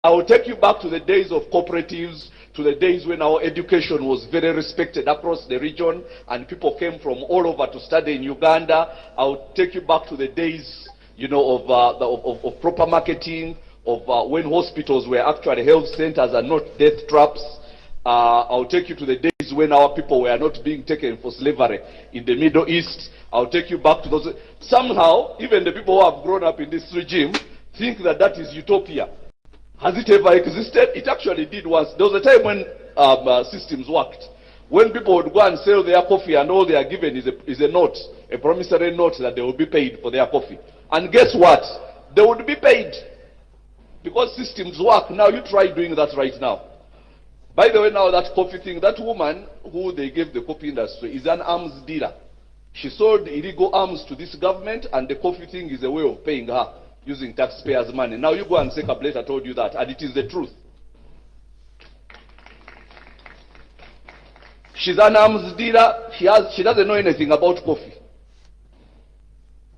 I will take you back to the days of cooperatives, to the days when our education was very respected across the region and people came from all over to study in Uganda. I will take you back to the days, of proper marketing, of when hospitals were actually health centers and not death traps. I'll take you to the days when our people were not being taken for slavery in the Middle East. I'll take you back to those. Somehow, even the people who have grown up in this regime think that that is utopia. Has it ever existed? It actually did once. There was a time when systems worked. When people would go and sell their coffee and all they are given is a note, a promissory note that they will be paid for their coffee. And guess what? They would be paid. Because systems work. Now you try doing that right now. By the way, now that coffee thing, that woman who they gave the coffee industry is an arms dealer. She sold illegal arms to this government, and the coffee thing is a way of paying her using taxpayers' money. Now you go and say Kableta told you that, and it is the truth. She's an arms dealer. She doesn't know anything about coffee.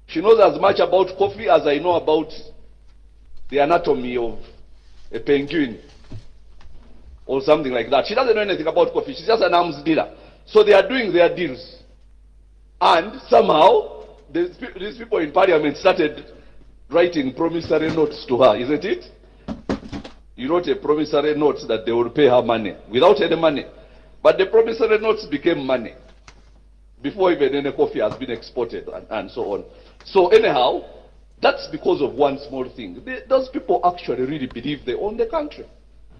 She knows as much about coffee as I know about the anatomy of a penguin or something like that. She doesn't know anything about coffee. She's just an arms dealer. So they are doing their deals. And somehow, these people in parliament started writing promissory notes to her, isn't it? You wrote a promissory note that they would pay her money without any money. But the promissory notes became money before even any coffee has been exported and so on. So anyhow, that's because of one small thing. Those people actually really believe they own the country.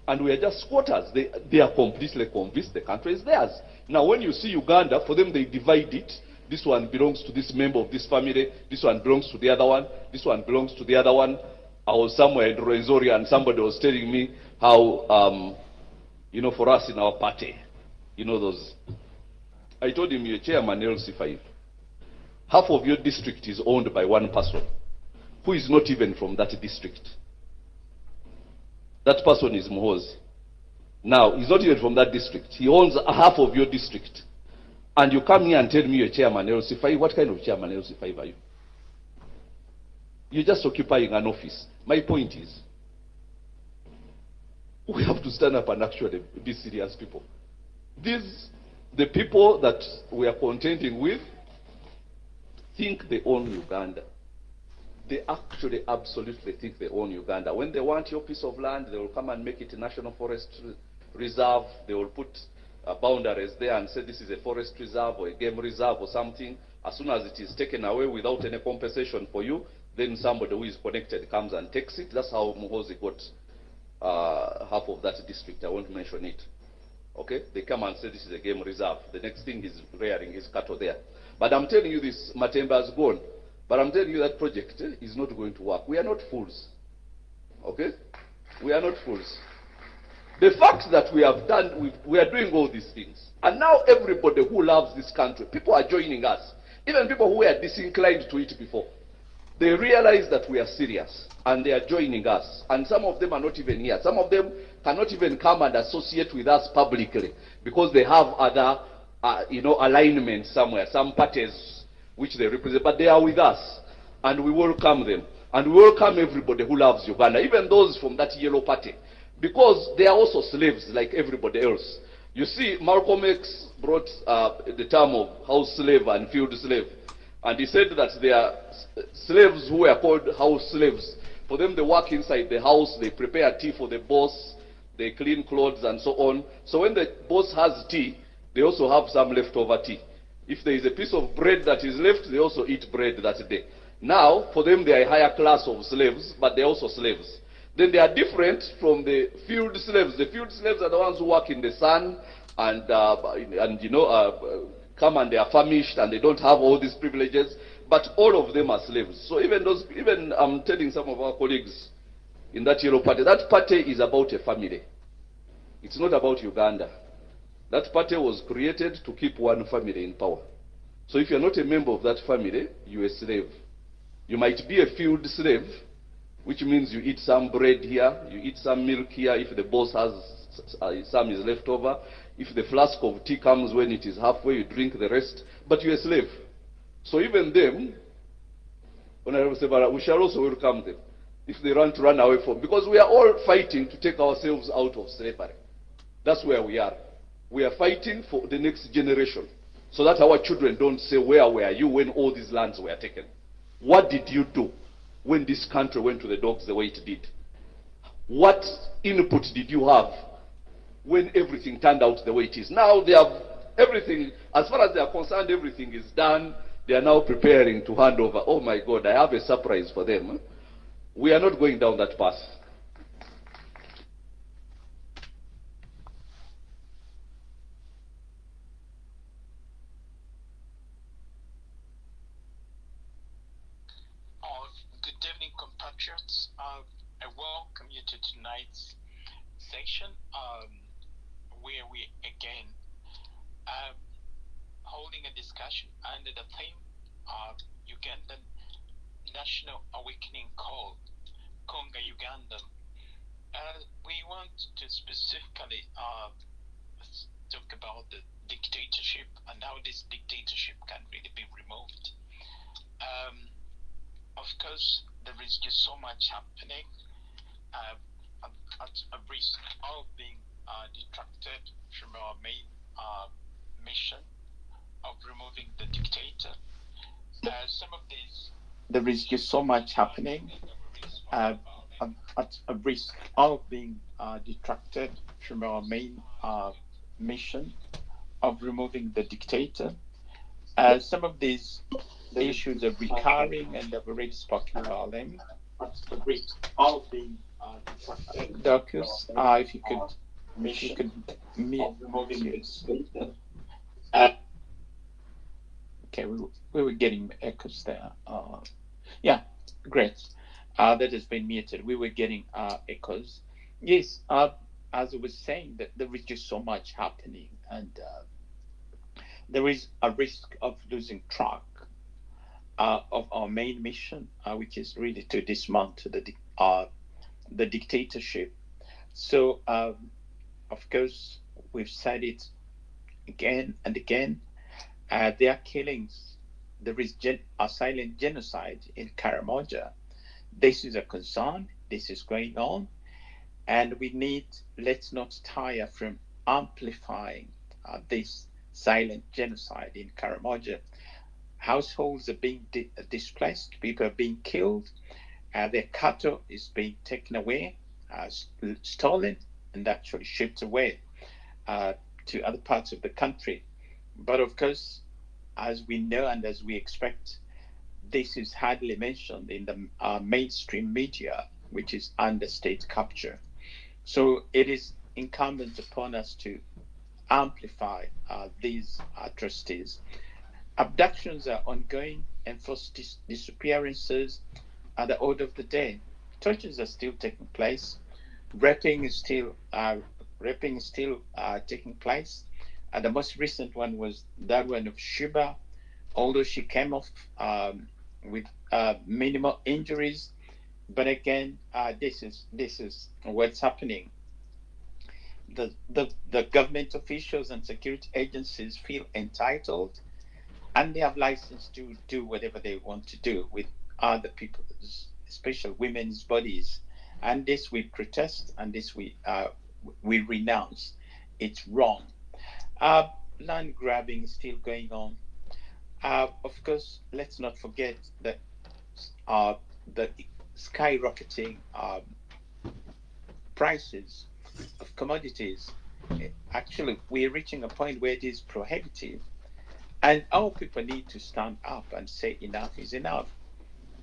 And we are just squatters. They are completely convinced the country is theirs. Now when you see Uganda, for them they divide it. This one belongs to this member of this family. This one belongs to the other one. This one belongs to the other one. I was somewhere in Rwenzori and somebody was telling me how, for us in our party, those. I told him, you're chairman LC5. Half of your district is owned by one person who is not even from that district. That person is Muhoozi. Now, he's not even from that district. He owns half of your district. And you come here and tell me you're chairman LC5. What kind of chairman LC5 are you? You're just occupying an office. My point is, we have to stand up and actually be serious people. The people that we are contending with think they own Uganda. They actually absolutely think they own Uganda. When they want your piece of land, they will come and make it a national forest reserve. They will put boundaries there and say this is a forest reserve or a game reserve or something. As soon as it is taken away without any compensation for you, then somebody who is connected comes and takes it. That's how Muhoozi got half of that district. I won't mention it. Okay? They come and say this is a game reserve. The next thing is rearing his cattle there. But I'm telling you this, Matemba has gone. But I'm telling you that project is not going to work. We are not fools. Okay? We are not fools. The fact that we are doing all these things. And now everybody who loves this country, people are joining us. Even people who were disinclined to it before. They realize that we are serious. And they are joining us. And some of them are not even here. Some of them cannot even come and associate with us publicly. Because they have other, alignments somewhere. Some parties which they represent, but they are with us, and we welcome them, and we welcome everybody who loves Uganda, even those from that yellow party, because they are also slaves like everybody else. You see, Malcolm X brought the term of house slave and field slave, and he said that there are slaves who are called house slaves. For them, they work inside the house, they prepare tea for the boss, they clean clothes and so on. So when the boss has tea, they also have some leftover tea. If there is a piece of bread that is left, they also eat bread that day. Now, for them, they are a higher class of slaves, but they're also slaves. Then they are different from the field slaves. The field slaves are the ones who work in the sun and come and they are famished and they don't have all these privileges. But all of them are slaves. So even I'm telling some of our colleagues in that yellow party, that party is about a family. It's not about Uganda. That party was created to keep one family in power. So if you're not a member of that family, you're a slave. You might be a field slave, which means you eat some bread here, you eat some milk here, if the boss has some is left over. If the flask of tea comes when it is halfway, you drink the rest, but you're a slave. So even them, we shall also welcome them. if they want to run away from, because we are all fighting to take ourselves out of slavery. That's where we are. We are fighting for the next generation, so that our children don't say, where were you when all these lands were taken? What did you do when this country went to the dogs the way it did? What input did you have when everything turned out the way it is? Now they have everything, as far as they are concerned, everything is done. They are now preparing to hand over. Oh my God, I have a surprise for them. We are not going down that path. Good evening, compatriots. I welcome you to tonight's section, where we again holding a discussion under the theme of Ugandan National Awakening Call, Konga Uganda. We want to specifically talk about the dictatorship and how this dictatorship can really be removed. Of course, there is just so much happening at a risk of being detracted from our main mission of removing the dictator. Some of these, there is just so much happening at a risk of being detracted from our main mission of removing the dictator. Some of these issues are recurring, and I've already spoken about them. All being Docus, if you could mute. Okay, we were getting echoes there. Yeah, great. That has been muted. We were getting echoes. Yes, as I was saying, that there is just so much happening, and there is a risk of losing track of our main mission, which is really to dismantle the dictatorship. So, of course, we've said it again and again. There are killings. There is a silent genocide in Karamoja. This is a concern. This is going on, and let's not tire from amplifying this silent genocide in Karamoja. Households are being displaced, people are being killed, their cattle is being taken away, stolen, and actually shipped away to other parts of the country. But of course, as we know and as we expect, this is hardly mentioned in the mainstream media, which is under state capture. So it is incumbent upon us to amplify these atrocities. Abductions are ongoing, enforced disappearances are the order of the day. Tortures are still taking place. Raping is still taking place. The most recent one was that one of Shuba, although she came off with minimal injuries. But again, this is what's happening. The government officials and security agencies feel entitled, and they have license to do whatever they want to do with other people's, especially women's bodies. And this we protest, and this we renounce. It's wrong. Land grabbing is still going on. Of course, let's not forget that the skyrocketing prices of commodities. Actually, we're reaching a point where it is prohibitive. And our people need to stand up and say enough is enough.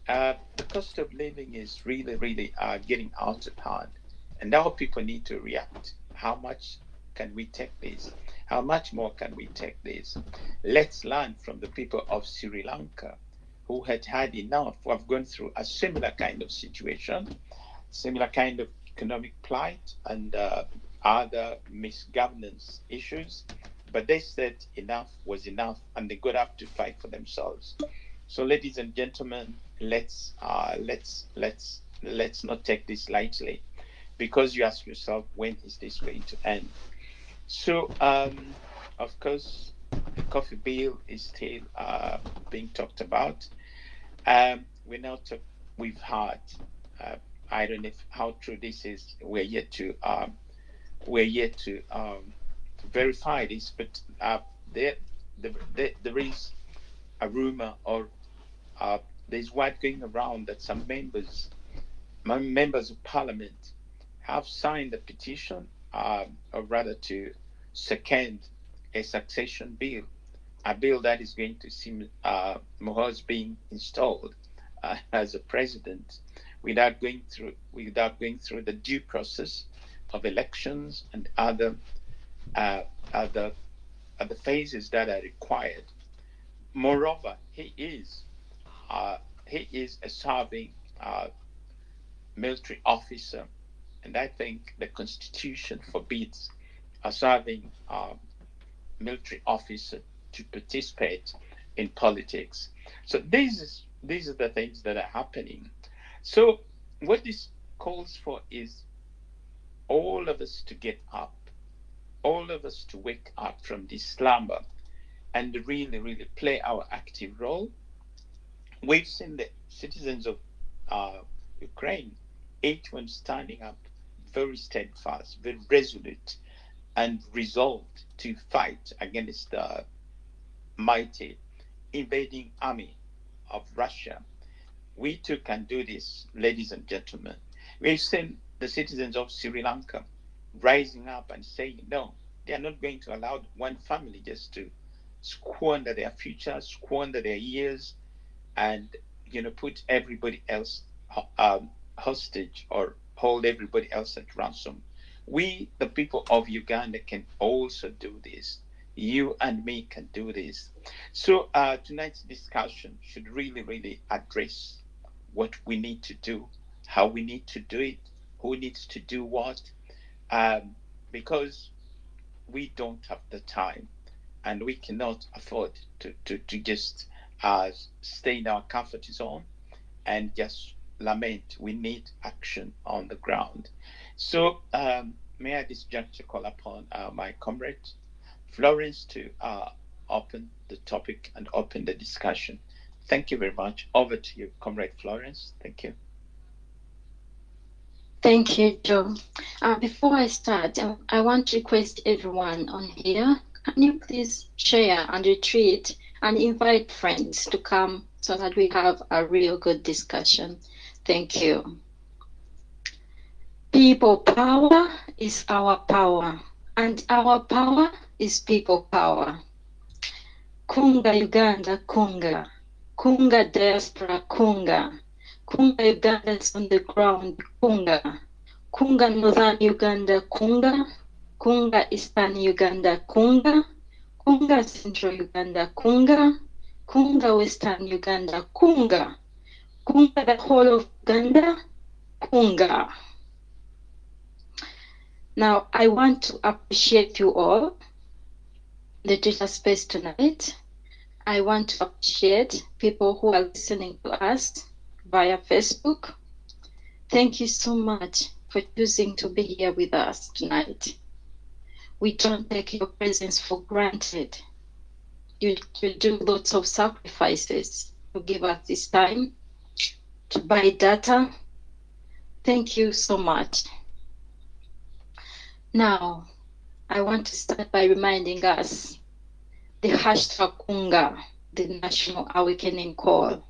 The cost of living is really, really getting out of hand. And our people need to react. How much can we take this? How much more can we take this? Let's learn from the people of Sri Lanka who had had enough, who have gone through a similar kind of situation, similar kind of economic plight and other misgovernance issues. But they said enough was enough, and they got up to fight for themselves. So, ladies and gentlemen, let's not take this lightly, because you ask yourself, when is this going to end? So, of course, the coffee bill is still being talked about. We've had I don't know how true this is. We're yet to verify this, but there is a rumor, or there's word going around that some members of parliament have signed a petition, or rather to second a succession bill, a bill that is going to see Muhoozi being installed as a president without going through the due process of elections and other phases that are required. Moreover, he is a serving military officer, and I think the Constitution forbids a serving military officer to participate in politics. So these are the things that are happening. So what this calls for is all of us to get up, all of us to wake up from this slumber and really, really play our active role. We've seen the citizens of Ukraine, each one standing up very steadfast, very resolute, and resolved to fight against the mighty invading army of Russia. We too can do this, ladies and gentlemen. We've seen the citizens of Sri Lanka rising up and saying, no, they are not going to allow one family just to squander their future, squander their years, and put everybody else hostage or hold everybody else at ransom. We, the people of Uganda, can also do this. You and me can do this. So tonight's discussion should really, really address what we need to do, how we need to do it, who needs to do what, because we don't have the time and we cannot afford to just stay in our comfort zone and just lament. We need action on the ground. So may I at this juncture call upon my comrade Florence to open the topic and open the discussion. Thank you very much. Over to you, Comrade Florence. Thank you. Thank you, Joe. Before I start, I want to request everyone on here, can you please share and retweet and invite friends to come so that we have a real good discussion. Thank you. People power is our power, and our power is people power. Kunga Uganda, Kunga. Kunga diaspora, Kunga. Kunga Ugandans on the ground, Kunga. Kunga Northern Uganda, Kunga. Kunga Eastern Uganda, Kunga. Kunga Central Uganda, Kunga. Kunga Western Uganda, Kunga. Kunga the whole of Uganda, Kunga. Now, I want to appreciate you all, the Twitter space tonight. I want to appreciate people who are listening to us via Facebook. Thank you so much for choosing to be here with us tonight. We don't take your presence for granted. You do lots of sacrifices to give us this time, to buy data. Thank you so much. Now, I want to start by reminding us the hashtag Kunga, the National Awakening Call.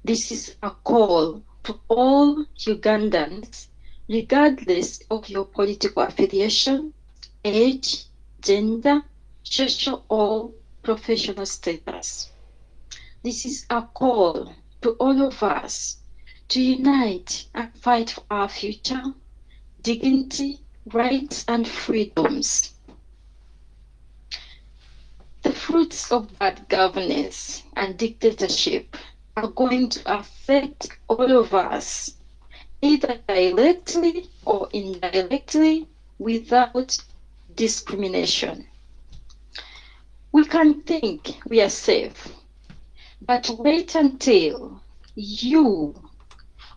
This is a call to all Ugandans, regardless of your political affiliation, age, gender, social or professional status. This is a call to all of us to unite and fight for our future, dignity, rights and freedoms. The fruits of bad governance and dictatorship are going to affect all of us, either directly or indirectly, without discrimination. We can think we are safe, but wait until you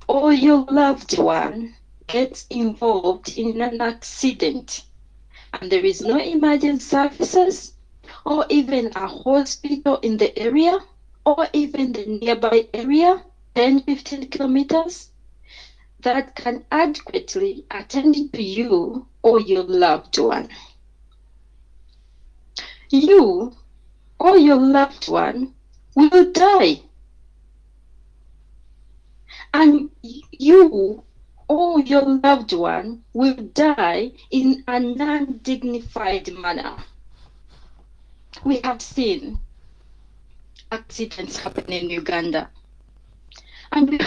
or your loved one gets involved in an accident and there is no emergency services or even a hospital in the area or even the nearby area, 10-15 kilometers, that can adequately attend to you or your loved one. You or your loved one will die. And you or your loved one will die in an undignified manner. We have seen accidents happen in Uganda. And we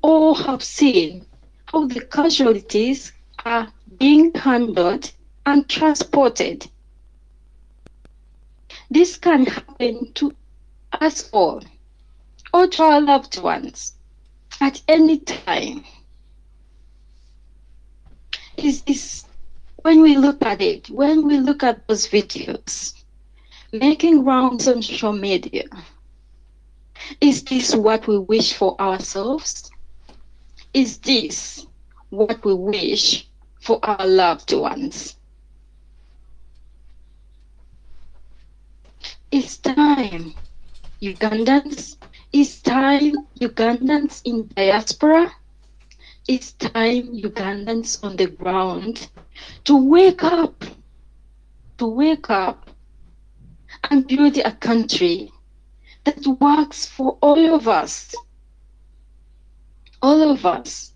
all have seen how the casualties are being handled and transported. This can happen to us all, or to our loved ones, at any time. Is this, when we look at it, when we look at those videos making rounds on social media, is this what we wish for ourselves? Is this what we wish for our loved ones? It's time, Ugandans. It's time, Ugandans in diaspora. It's time, Ugandans on the ground, to wake up and build a country that works for all of us. All of us.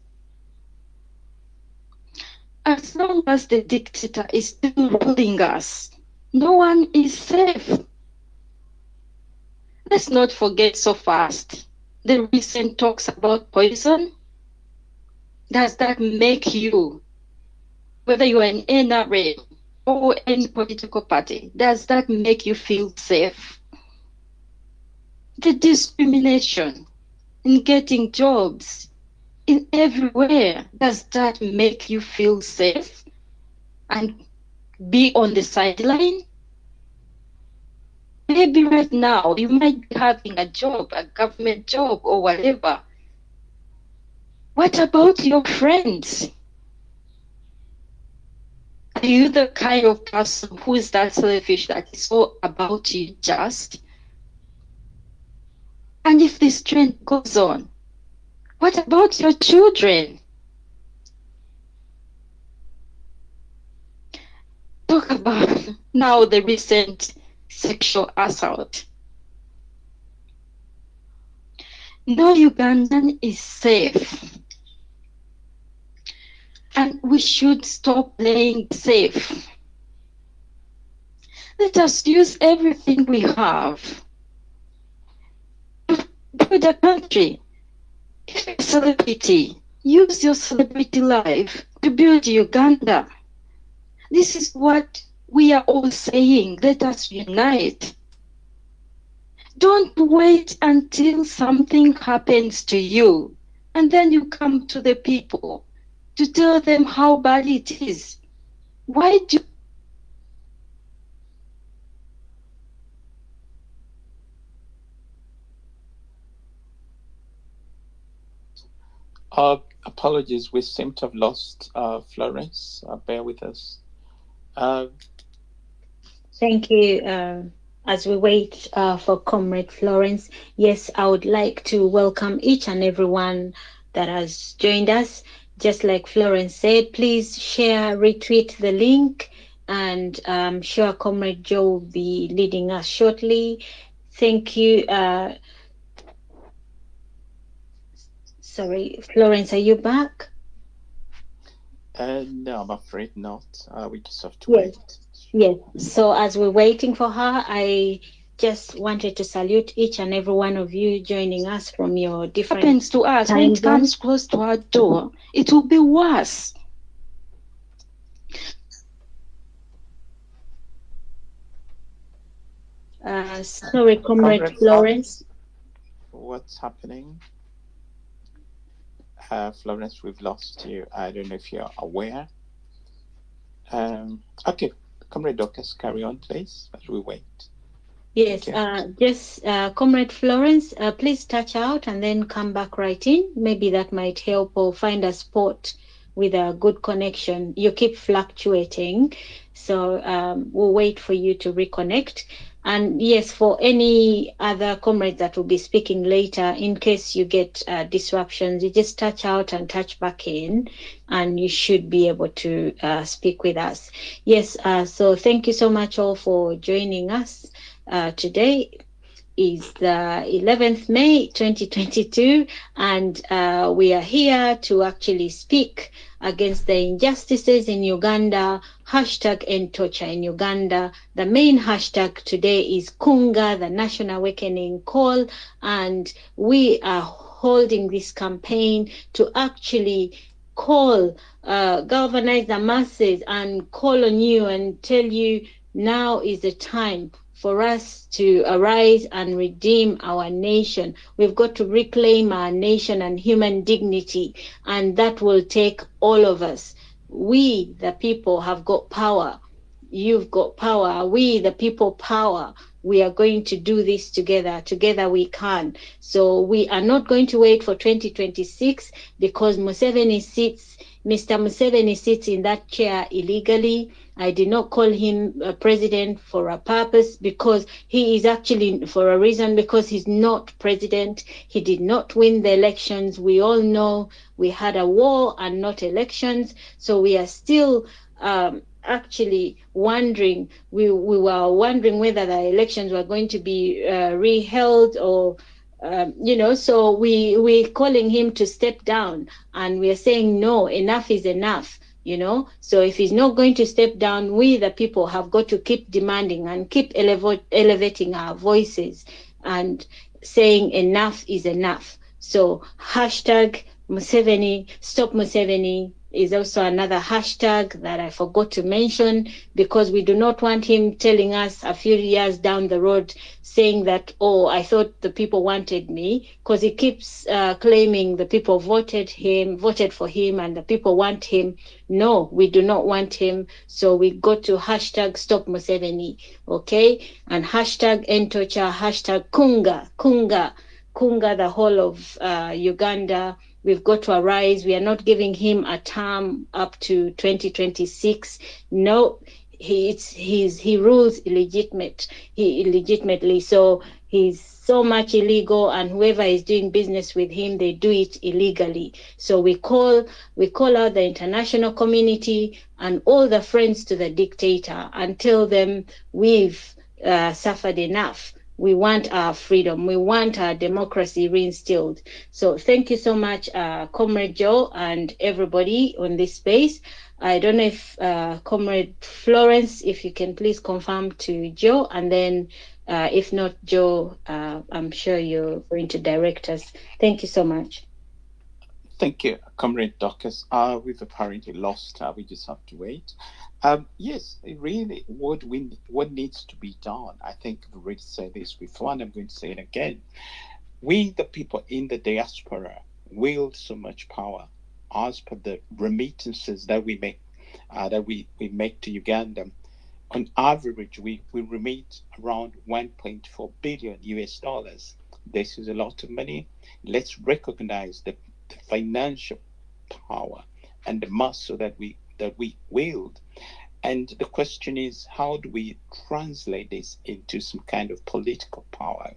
As long as the dictator is still ruling us, no one is safe. Let's not forget so fast the recent talks about poison. Does that make you, whether you are an NRA or any political party, does that make you feel safe? The discrimination in getting jobs in everywhere, does that make you feel safe and be on the sideline? Maybe right now you might be having a job, a government job or whatever. What about your friends? Are you the kind of person who is that selfish that is all about you just? And if this trend goes on, what about your children? Talk about now the recent sexual assault. No Ugandan is safe. And we should stop playing safe. Let us use everything we have to build a country. If you're a celebrity, use your celebrity life to build Uganda. This is what we are all saying. Let us unite. Don't wait until something happens to you and then you come to the people to tell them how bad it is. Why do apologies, we seem to have lost Florence. Bear with us. Thank you. As we wait for Comrade Florence, yes, I would like to welcome each and everyone that has joined us. Just like Florence said, please share, retweet the link, and I'm sure Comrade Joe will be leading us shortly. Thank you. Sorry, Florence, are you back? No, I'm afraid not. We just have to Yes. wait. Yes. So as we're waiting for her, I just wanted to salute each and every one of you joining us from your different happens to us when time it comes zones. close to our door? It will be worse. Sorry, Comrade Comrade Florence. What's happening? Florence, we've lost you. I don't know if you're aware. Okay, Comrade Dorcas, carry on, please, as we wait. Yes, just Comrade Florence, please touch out and then come back right in. Maybe that might help, or find a spot with a good connection. You keep fluctuating, so we'll wait for you to reconnect. And yes, for any other comrades that will be speaking later, in case you get disruptions, you just touch out and touch back in, and you should be able to speak with us. Yes, so thank you so much all for joining us today. Is the 11th May 2022, and we are here to actually speak against the injustices in Uganda, hashtag end torture in Uganda. The main hashtag today is Kunga, the National Awakening Call, and we are holding this campaign to actually call, galvanize the masses and call on you and tell you now is the time for us to arise and redeem our nation. We've got to reclaim our nation and human dignity, and that will take all of us. We, the people, have got power. You've got power. We, the people, power. We are going to do this together. Together we can. So we are not going to wait for 2026 because Mr. Museveni sits in that chair illegally. I did not call him a president for a purpose, because he is actually for a reason, because he's not president. He did not win the elections. We all know we had a war and not elections. So we are still actually wondering, we were wondering whether the elections were going to be reheld or so we're calling him to step down, and we're saying no, enough is enough. So if he's not going to step down, we the people have got to keep demanding and keep elevating our voices and saying enough is enough. So hashtag Museveni, stop Museveni is also another hashtag that I forgot to mention, because we do not want him telling us a few years down the road saying that, oh, I thought the people wanted me, because he keeps claiming the people voted for him and the people want him. No, we do not want him. So we go to hashtag stop Museveni, okay? And hashtag end torture, hashtag Kunga, the whole of Uganda. We've got to arise. We are not giving him a term up to 2026. No, he rules illegitimately. So he's so much illegal, and whoever is doing business with him, they do it illegally. So we call out the international community and all the friends to the dictator and tell them we've suffered enough. We want our freedom. We want our democracy reinstilled. So thank you so much, Comrade Joe and everybody on this space. I don't know if Comrade Florence, if you can please confirm to Joe, and then if not, Joe, I'm sure you're going to direct us. Thank you so much. Thank you, Comrade Dorcas. We've apparently lost. We just have to wait. Yes, really, what needs to be done, I think I've already said this before, and I'm going to say it again. We, the people in the diaspora, wield so much power as per the remittances that we make, to Uganda. On average, we remit around $1.4 billion US. This is a lot of money. Let's recognize the financial power and the muscle that we wield. And the question is, how do we translate this into some kind of political power?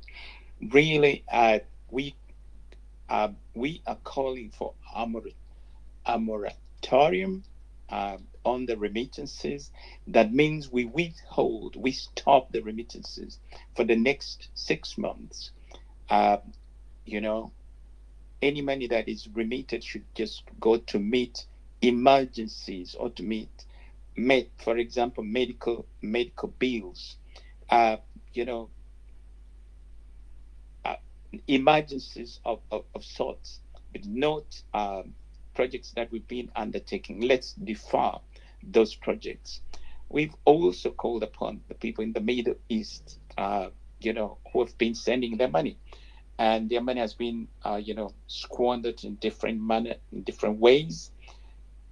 Really, we are calling for a moratorium on the remittances. That means we stop the remittances for the next 6 months. Any money that is remitted should just go to meet emergencies or to meet, for example, medical bills, emergencies of sorts, but not projects that we've been undertaking. Let's defer those projects. We've also called upon the people in the Middle East, who have been sending their money, and their money has been, squandered in different ways.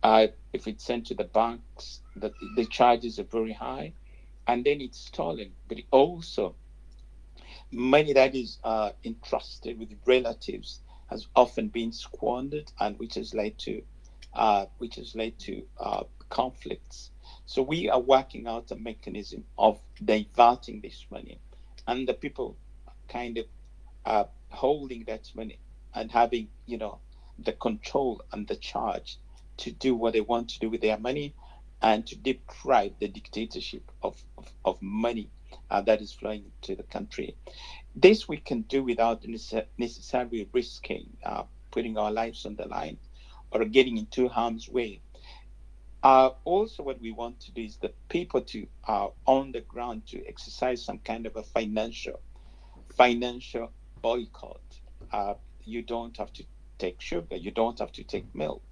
If it's sent to the banks, the charges are very high, and then it's stolen. But also, money that is entrusted with relatives has often been squandered, and which has led to conflicts. So we are working out a mechanism of diverting this money, and the people kind of holding that money and having, the control and the charge to do what they want to do with their money, and to deprive the dictatorship of money that is flowing to the country. This we can do without necessarily risking putting our lives on the line or getting into harm's way. Also, what we want to do is the people to on the ground to exercise some kind of a financial boycott. You don't have to take sugar, you don't have to take milk.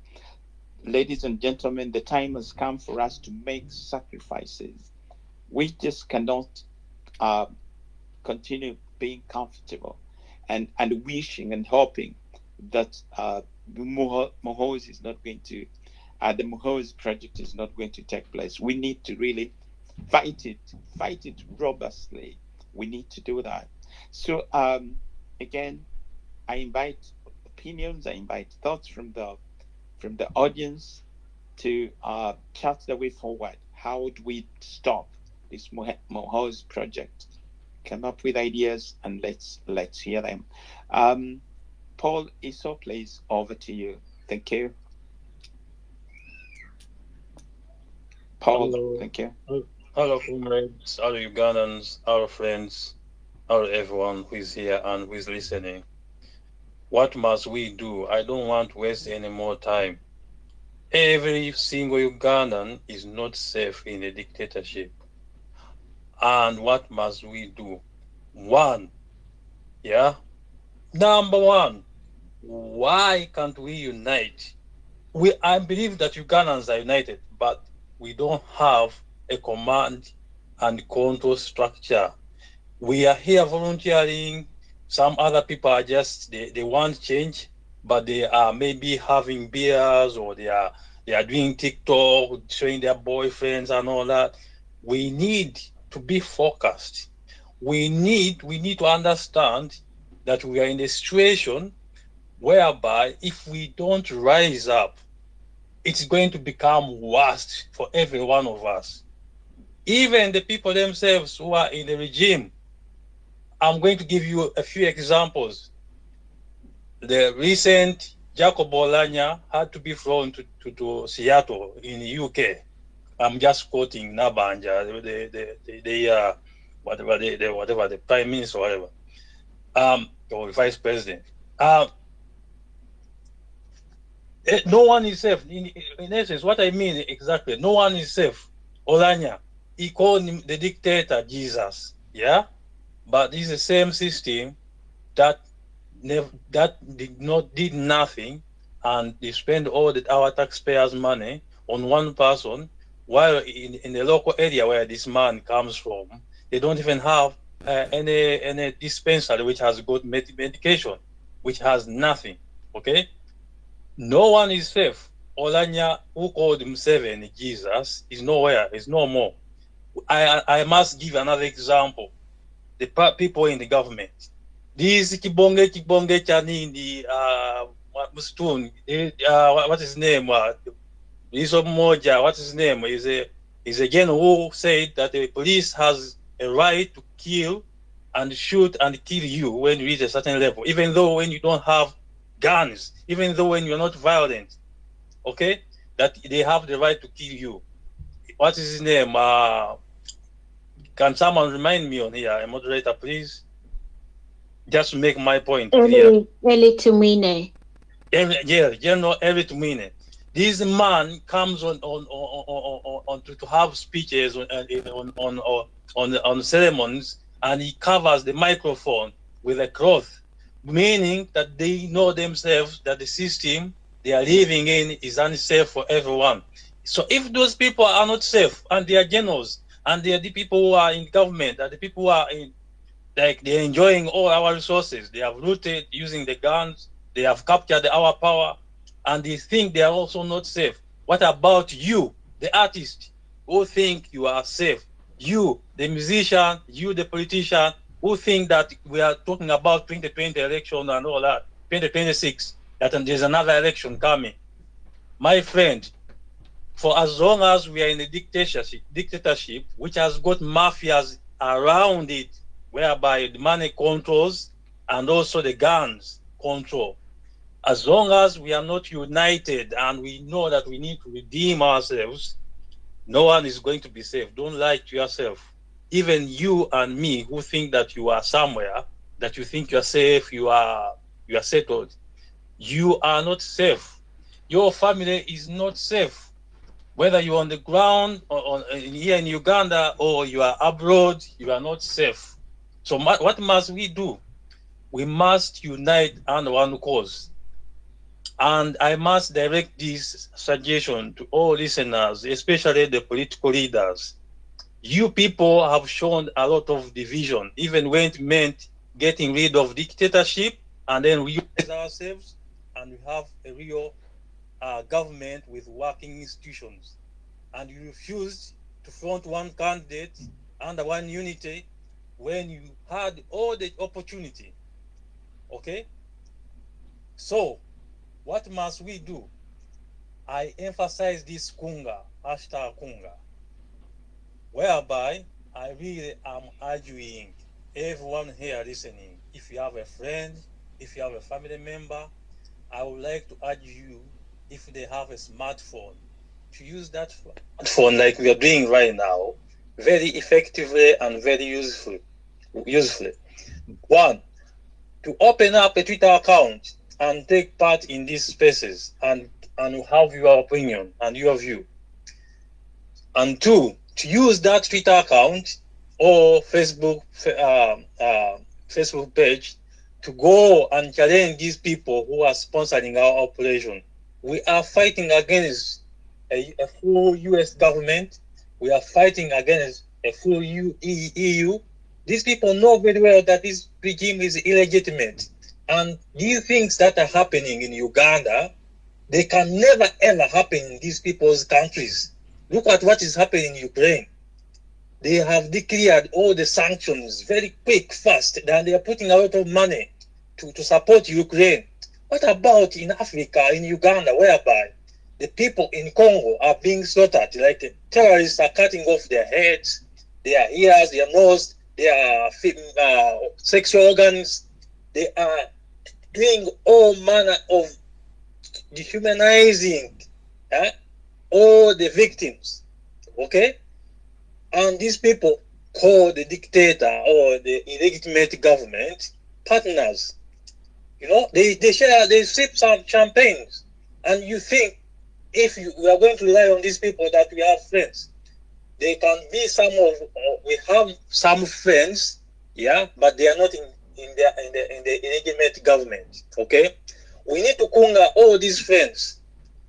Ladies and gentlemen, the time has come for us to make sacrifices. We just cannot continue being comfortable and wishing and hoping that Muhoozi is not going to, the Muhoozi project is not going to take place. We need to really fight it robustly. We need to do that. So again, I invite opinions, I invite thoughts from the audience to chart the way forward. How do we stop this Muhoozi project? Come up with ideas and let's hear them. Paul Iso, please, over to you. Thank you. Paul, Hello. thank you. Hello, comrades, hello, Ugandans, hello, friends, hello, everyone who is here and who is listening. What must we do? I don't want to waste any more time. Every single Ugandan is not safe in a dictatorship. And what must we do? Number one, why can't we unite? I believe that Ugandans are united, but we don't have a command and control structure. We are here volunteering. Some other people are just, they want change, but they are maybe having beers, or they are doing TikTok, showing their boyfriends and all that. We need to be focused. We need to understand that we are in a situation whereby if we don't rise up, it's going to become worse for every one of us. Even the people themselves who are in the regime. I'm going to give you a few examples. The recent Jacob Olanya had to be flown to Seattle in the UK. I'm just quoting Nabanja, whatever the prime minister, or whatever, or vice president. No one is safe. In essence, what I mean exactly, no one is safe. Olanya, he called him the dictator Jesus, yeah? But this is the same system that did nothing, and they spend all our taxpayers' money on one person, while in the local area where this man comes from, they don't even have any dispensary which has got medication, which has nothing. Okay, no one is safe. Olanya, who called himself Jesus, is nowhere. Is no more. I must give another example. The people in the government. This Kibonge Chanini, Mustun, what is his name? Moja, what is his name? Is again who said that the police has a right to kill and shoot and kill you when you reach a certain level, even though when you don't have guns, even though when you're not violent, okay? That they have the right to kill you. What is his name? Can someone remind me on here, a moderator, please? Just to make my point clear. Eli Tumine. General Eli Tumine. This man comes on to have speeches on ceremonies, and he covers the microphone with a cloth, meaning that they know themselves that the system they are living in is unsafe for everyone. So if those people are not safe, and they are generals, and they are the people who are in government, and the people who are in, like, they're enjoying all our resources. They have looted using the guns. They have captured our power, and they think they are also not safe. What about you, the artist, who think you are safe? You, the musician, you, the politician, who think that we are talking about 2020 election and all that, 2026, that there's another election coming. My friend, for as long as we are in a dictatorship, which has got mafias around it, whereby the money controls and also the guns control. As long as we are not united and we know that we need to redeem ourselves, no one is going to be safe. Don't lie to yourself. Even you and me who think that you are somewhere, that you think you are safe, you are settled, you are not safe. Your family is not safe. Whether you're on the ground or here in Uganda or you are abroad, you are not safe. So what must we do? We must unite under one cause. And I must direct this suggestion to all listeners, especially the political leaders. You people have shown a lot of division, even when it meant getting rid of dictatorship, and then we unite ourselves and we have a real government with working institutions. And you refused to front one candidate under one unity when you had all the opportunity. Okay? So, what must we do? I emphasize this kunga, hashtag kunga, whereby I really am arguing everyone here listening. If you have a friend, if you have a family member, I would like to urge you, if they have a smartphone, to use that smartphone like we are doing right now, very effectively and very usefully. One, to open up a Twitter account and take part in these spaces and have your opinion and your view. And two, to use that Twitter account or Facebook page to go and challenge these people who are sponsoring our operation. We are fighting against a full US government. We are fighting against a full EU. These people know very well that this regime is illegitimate. And these things that are happening in Uganda, they can never ever happen in these people's countries. Look at what is happening in Ukraine. They have declared all the sanctions very quick, fast, and they are putting a lot of money to support Ukraine. What about in Africa, in Uganda, whereby the people in Congo are being slaughtered, like the terrorists are cutting off their heads, their ears, their nose, their sexual organs. They are doing all manner of dehumanizing all the victims, okay? And these people call the dictator or the illegitimate government partners. You know, they sip some champagnes, and you think if we are going to rely on these people that we have friends, they can be we have some friends, yeah, but they are not in the illegitimate government. Okay, we need to kunga all these friends,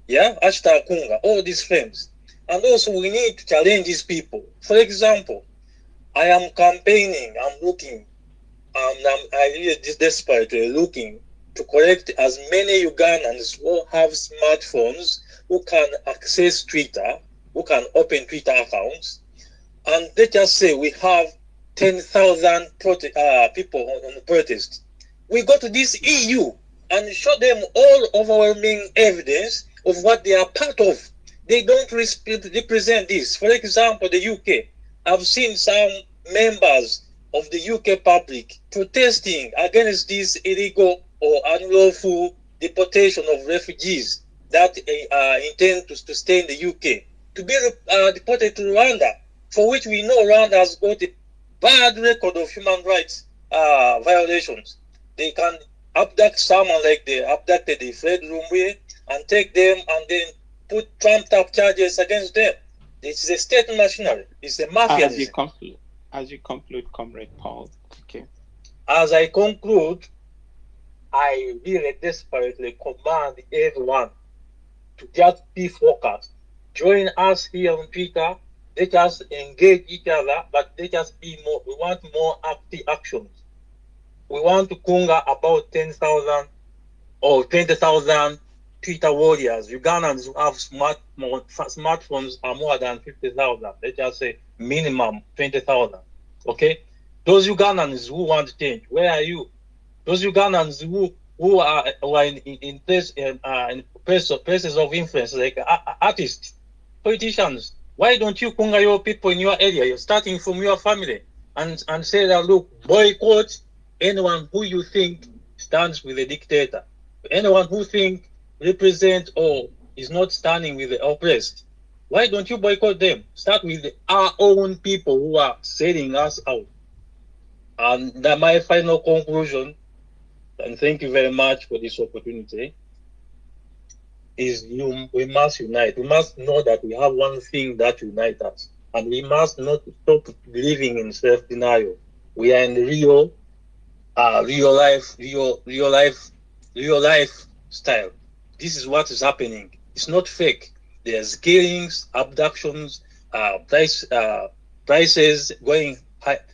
yeah, hashtag kunga all these friends, and also we need to challenge these people. For example, I am campaigning, I'm looking, I really desperately looking to collect as many Ugandans who have smartphones, who can access Twitter, who can open Twitter accounts, and let's just say we have 10,000 people on the protest. We go to this EU and show them all overwhelming evidence of what they are part of. They don't represent this. For example, the UK. I've seen some members of the UK public protesting against this illegal or unlawful deportation of refugees that intend to stay in the UK, to be deported to Rwanda, for which we know Rwanda has got a bad record of human rights violations. They can abduct someone like they abducted the Fred Rumwe and take them and then put trumped up charges against them. It's a state machinery. It's a mafia. As you conclude, Comrade Paul. Okay. As I conclude, I really desperately command everyone to just be focused. Join us here on Twitter. Let us engage each other, but let us be more. We want more active actions. We want to kunga about 10,000 or 20,000 Twitter warriors. Ugandans who have smartphones are more than 50,000. Let's just say minimum 20,000. Okay? Those Ugandans who want to change, where are you? Those Ugandans who are in places of influence, like artists, politicians, why don't you conga your people in your area? You're starting from your family and say that, look, boycott anyone who you think stands with the dictator, anyone who think represent or is not standing with the oppressed. Why don't you boycott them? Start with our own people who are selling us out. And that my final conclusion, and thank you very much for this opportunity, is we must unite. We must know that we have one thing that unites us, and we must not stop living in self-denial. We are in real life style. This is what is happening. It's not fake. There's killings, abductions, prices going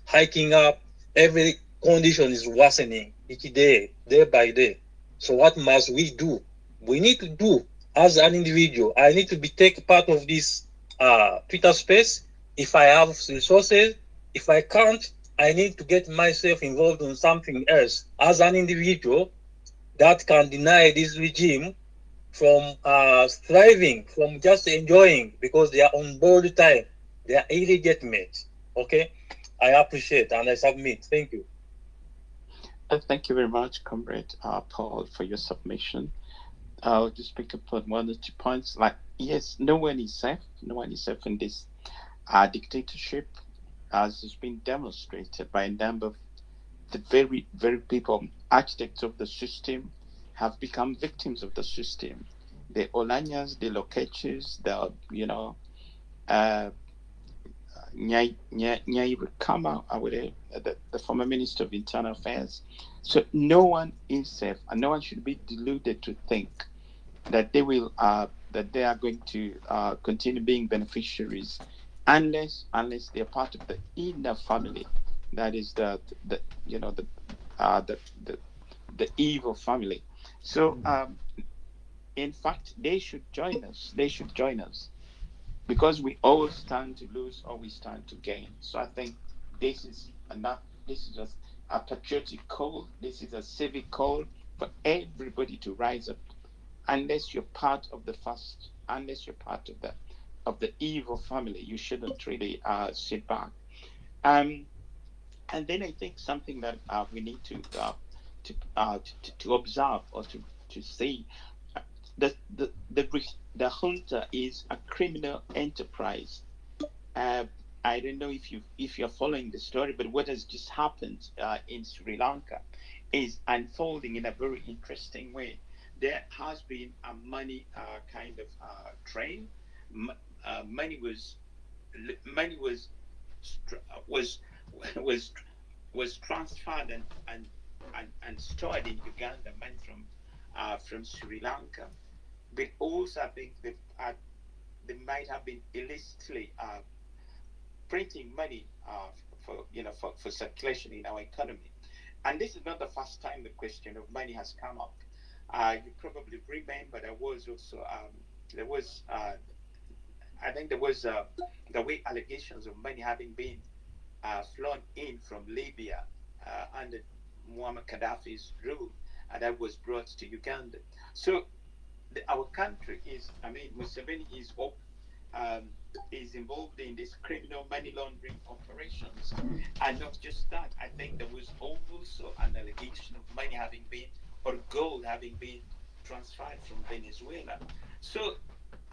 hiking up. Every condition is worsening each day by day. So what must we do? We need to do as an individual. I need to take part of this Twitter space. If I have resources, if I can't, I need to get myself involved in something else as an individual that can deny this regime from thriving, from just enjoying, because they are on board time. They are illegitimate. Okay? I appreciate and I submit. Thank you. Thank you very much, Comrade Paul, for your submission. I'll just pick up on one or two points. Like, yes, no one is safe. No one is safe in this dictatorship, as has been demonstrated by a number of the very, very people, architects of the system, have become victims of the system. The Olanyas, the Lokechis, the, Nyai Rukama, the former Minister of Internal Affairs. So no one is safe, and no one should be deluded to think that they will that they are going to continue being beneficiaries unless they are part of the inner family, that is the evil family. So in fact, they should join us. Because we all stand to lose or we stand to gain. So I think this is enough. This is a patriotic call. This is a civic call for everybody to rise up. Unless you're part of unless you're part of the evil family, you shouldn't really sit back. And then I think something that we need to observe or to see. The junta is a criminal enterprise. I don't know if you're following the story, but what has just happened in Sri Lanka is unfolding in a very interesting way. There has been a money kind of train. Money was transferred and stored in Uganda, money from Sri Lanka. But also, I think they might have been illicitly printing money for circulation in our economy. And this is not the first time the question of money has come up. You probably remember there was also the way allegations of money having been flown in from Libya under Muammar Gaddafi's rule, and that was brought to Uganda. So our country Museveni is involved in this criminal money laundering operations. And not just that, I think there was also an allegation of money having been, or gold having been transferred from Venezuela. So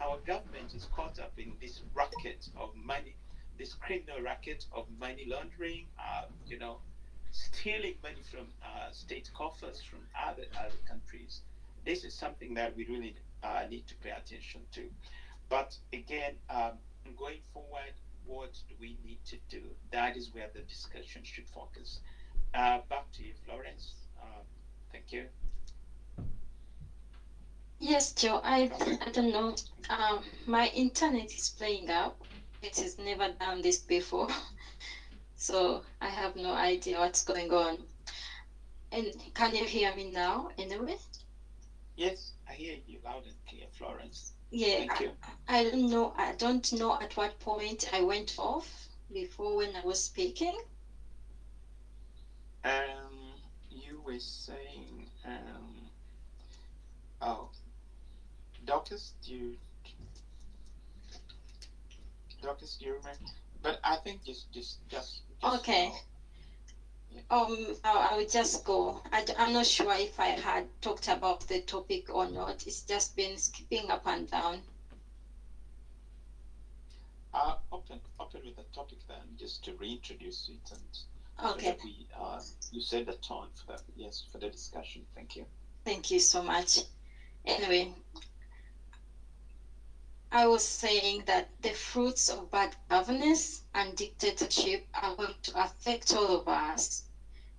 our government is caught up in this racket of money, this criminal racket of money laundering, stealing money from state coffers from other countries. This is something that we really need to pay attention to. But again, going forward, what do we need to do? That is where the discussion should focus. Back to you, Florence. Thank you. Yes, Joe. I don't know. My internet is playing up. It has never done this before, so I have no idea what's going on. And can you hear me now? Anyway. Yes, I hear you loud and clear, Florence. Yeah. Thank you. I don't know at what point I went off before when I was speaking. You were saying, Dorcas, Dorcas, do you remember? But I think just Okay. I will just go. I'm not sure if I had talked about the topic or not. It's just been skipping up and down. Open with the topic then, just to reintroduce it, and Okay. so that we you set the tone for that. Yes, for the discussion. Thank you. Thank you so much. Anyway, I was saying that the fruits of bad governance and dictatorship are going to affect all of us,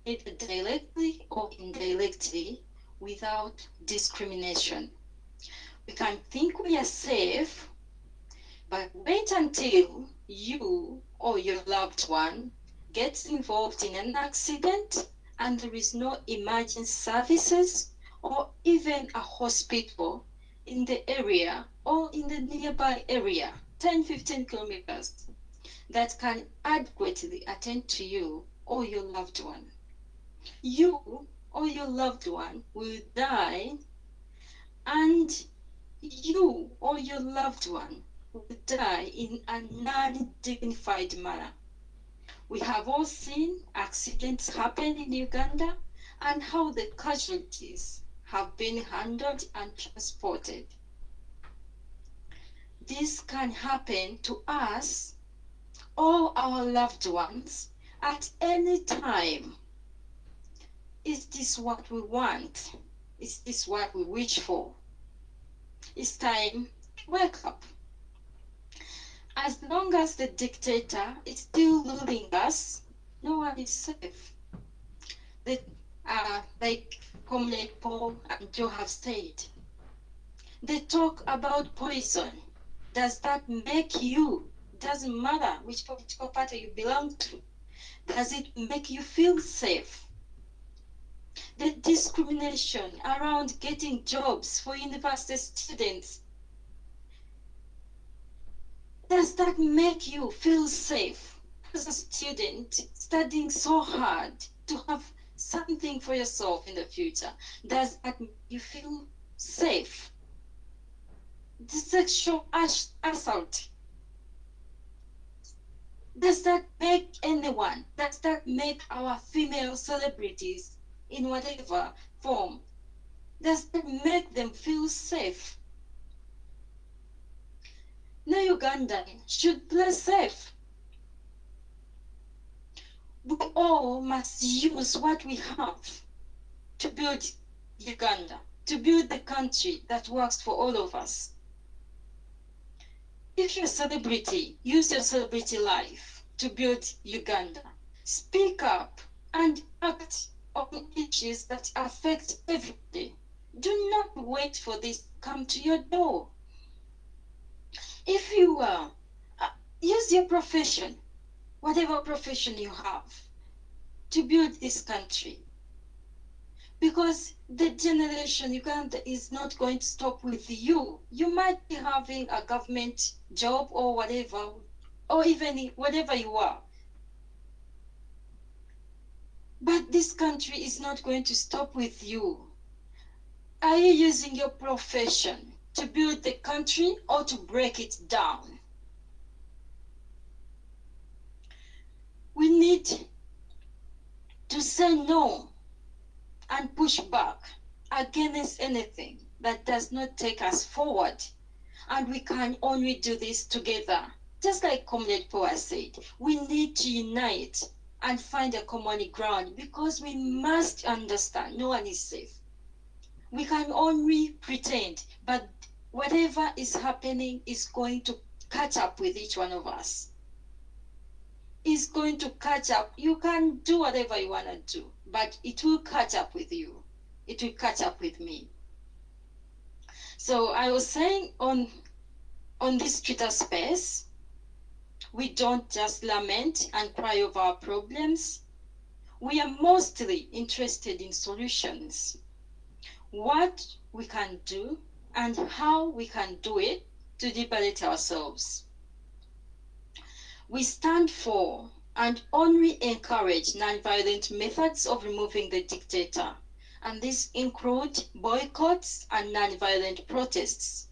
either directly or indirectly, without discrimination. We can think we are safe, but wait until you or your loved one gets involved in an accident and there is no emergency services or even a hospital in the area or in the nearby area, 10-15 kilometers, that can adequately attend to you or your loved one. You or your loved one will die, and you or your loved one will die in a non-dignified manner. We have all seen accidents happen in Uganda and how the casualties have been handled and transported. This can happen to us or our loved ones at any time. Is this what we want? Is this what we wish for? It's time to wake up. As long as the dictator is still ruling us, no one is safe. Like Comrade Paul and Joe have said, they talk about poison. Does that make you? Doesn't matter which political party you belong to. Does it make you feel safe? The discrimination around getting jobs for university students, does that make you feel safe as a student studying so hard to have something for yourself in the future? Does that make you feel safe? The sexual assault, does that make anyone, does that make our female celebrities in whatever form, does that make them feel safe? No Ugandan should play safe. We all must use what we have to build Uganda, to build the country that works for all of us. If you're a celebrity, use your celebrity life to build Uganda. Speak up and act on issues that affect everybody. Do not wait for this to come to your door. If you use your profession, whatever profession you have, to build this country. Because the generation Uganda is not going to stop with you. You might be having a government job or whatever, or even whatever you are. But this country is not going to stop with you. Are you using your profession to build the country or to break it down? We need to say no and push back against anything that does not take us forward. And we can only do this together. Just like Comrade Power said, we need to unite and find a common ground, because we must understand no one is safe. We can only pretend, but whatever is happening is going to catch up with each one of us. It's going to catch up. You can do whatever you want to do, but it will catch up with you. It will catch up with me. So I was saying on this Twitter space, we don't just lament and cry over our problems. We are mostly interested in solutions. What we can do and how we can do it to liberate ourselves. We stand for and only encourage nonviolent methods of removing the dictator, and these include boycotts and nonviolent protests.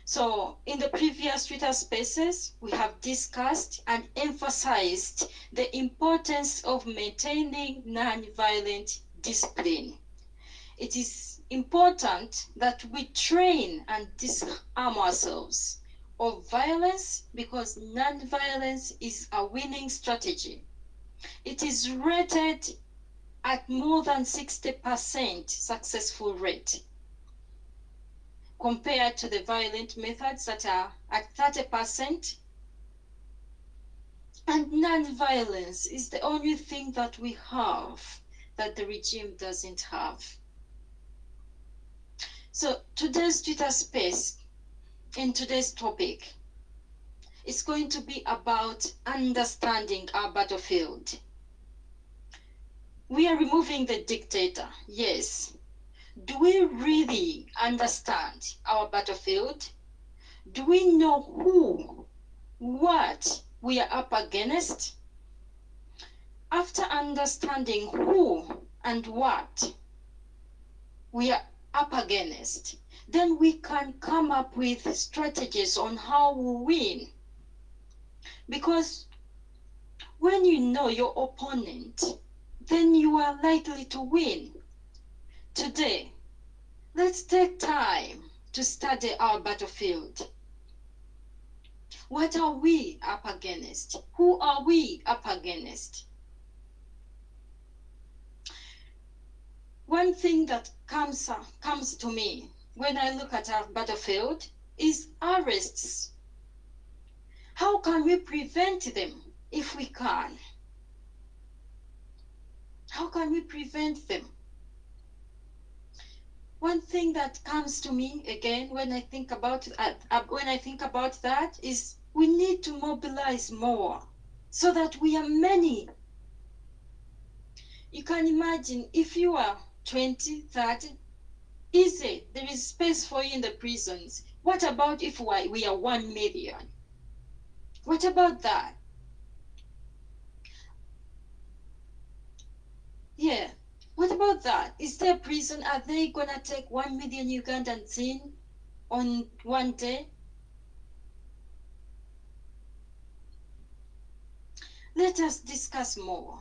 So in the previous Twitter spaces, we have discussed and emphasized the importance of maintaining non-violent discipline. It is important that we train and disarm ourselves of violence because non-violence is a winning strategy. It is rated at more than 60% successful rate compared to the violent methods that are at 30%. And non-violence is the only thing that we have that the regime doesn't have. So today's Twitter space in today's topic is going to be about understanding our battlefield. We are removing the dictator, yes. Do we really understand our battlefield? Do we know who, what we are up against? After understanding who and what we are up against, then we can come up with strategies on how we win. Because when you know your opponent, then you are likely to win. Today, let's take time to study our battlefield. What are we up against? Who are we up against? One thing that comes to me when I look at our battlefield is arrests. How can we prevent them if we can? How can we prevent them? One thing that comes to me again when I think about that is we need to mobilize more so that we are many. You can imagine if you are 20, 30, easy, there is space for you in the prisons. What about if we are 1 million? What about that? Yeah. What about that? Is there a prison? Are they going to take 1 million Ugandans in on one day? Let us discuss more.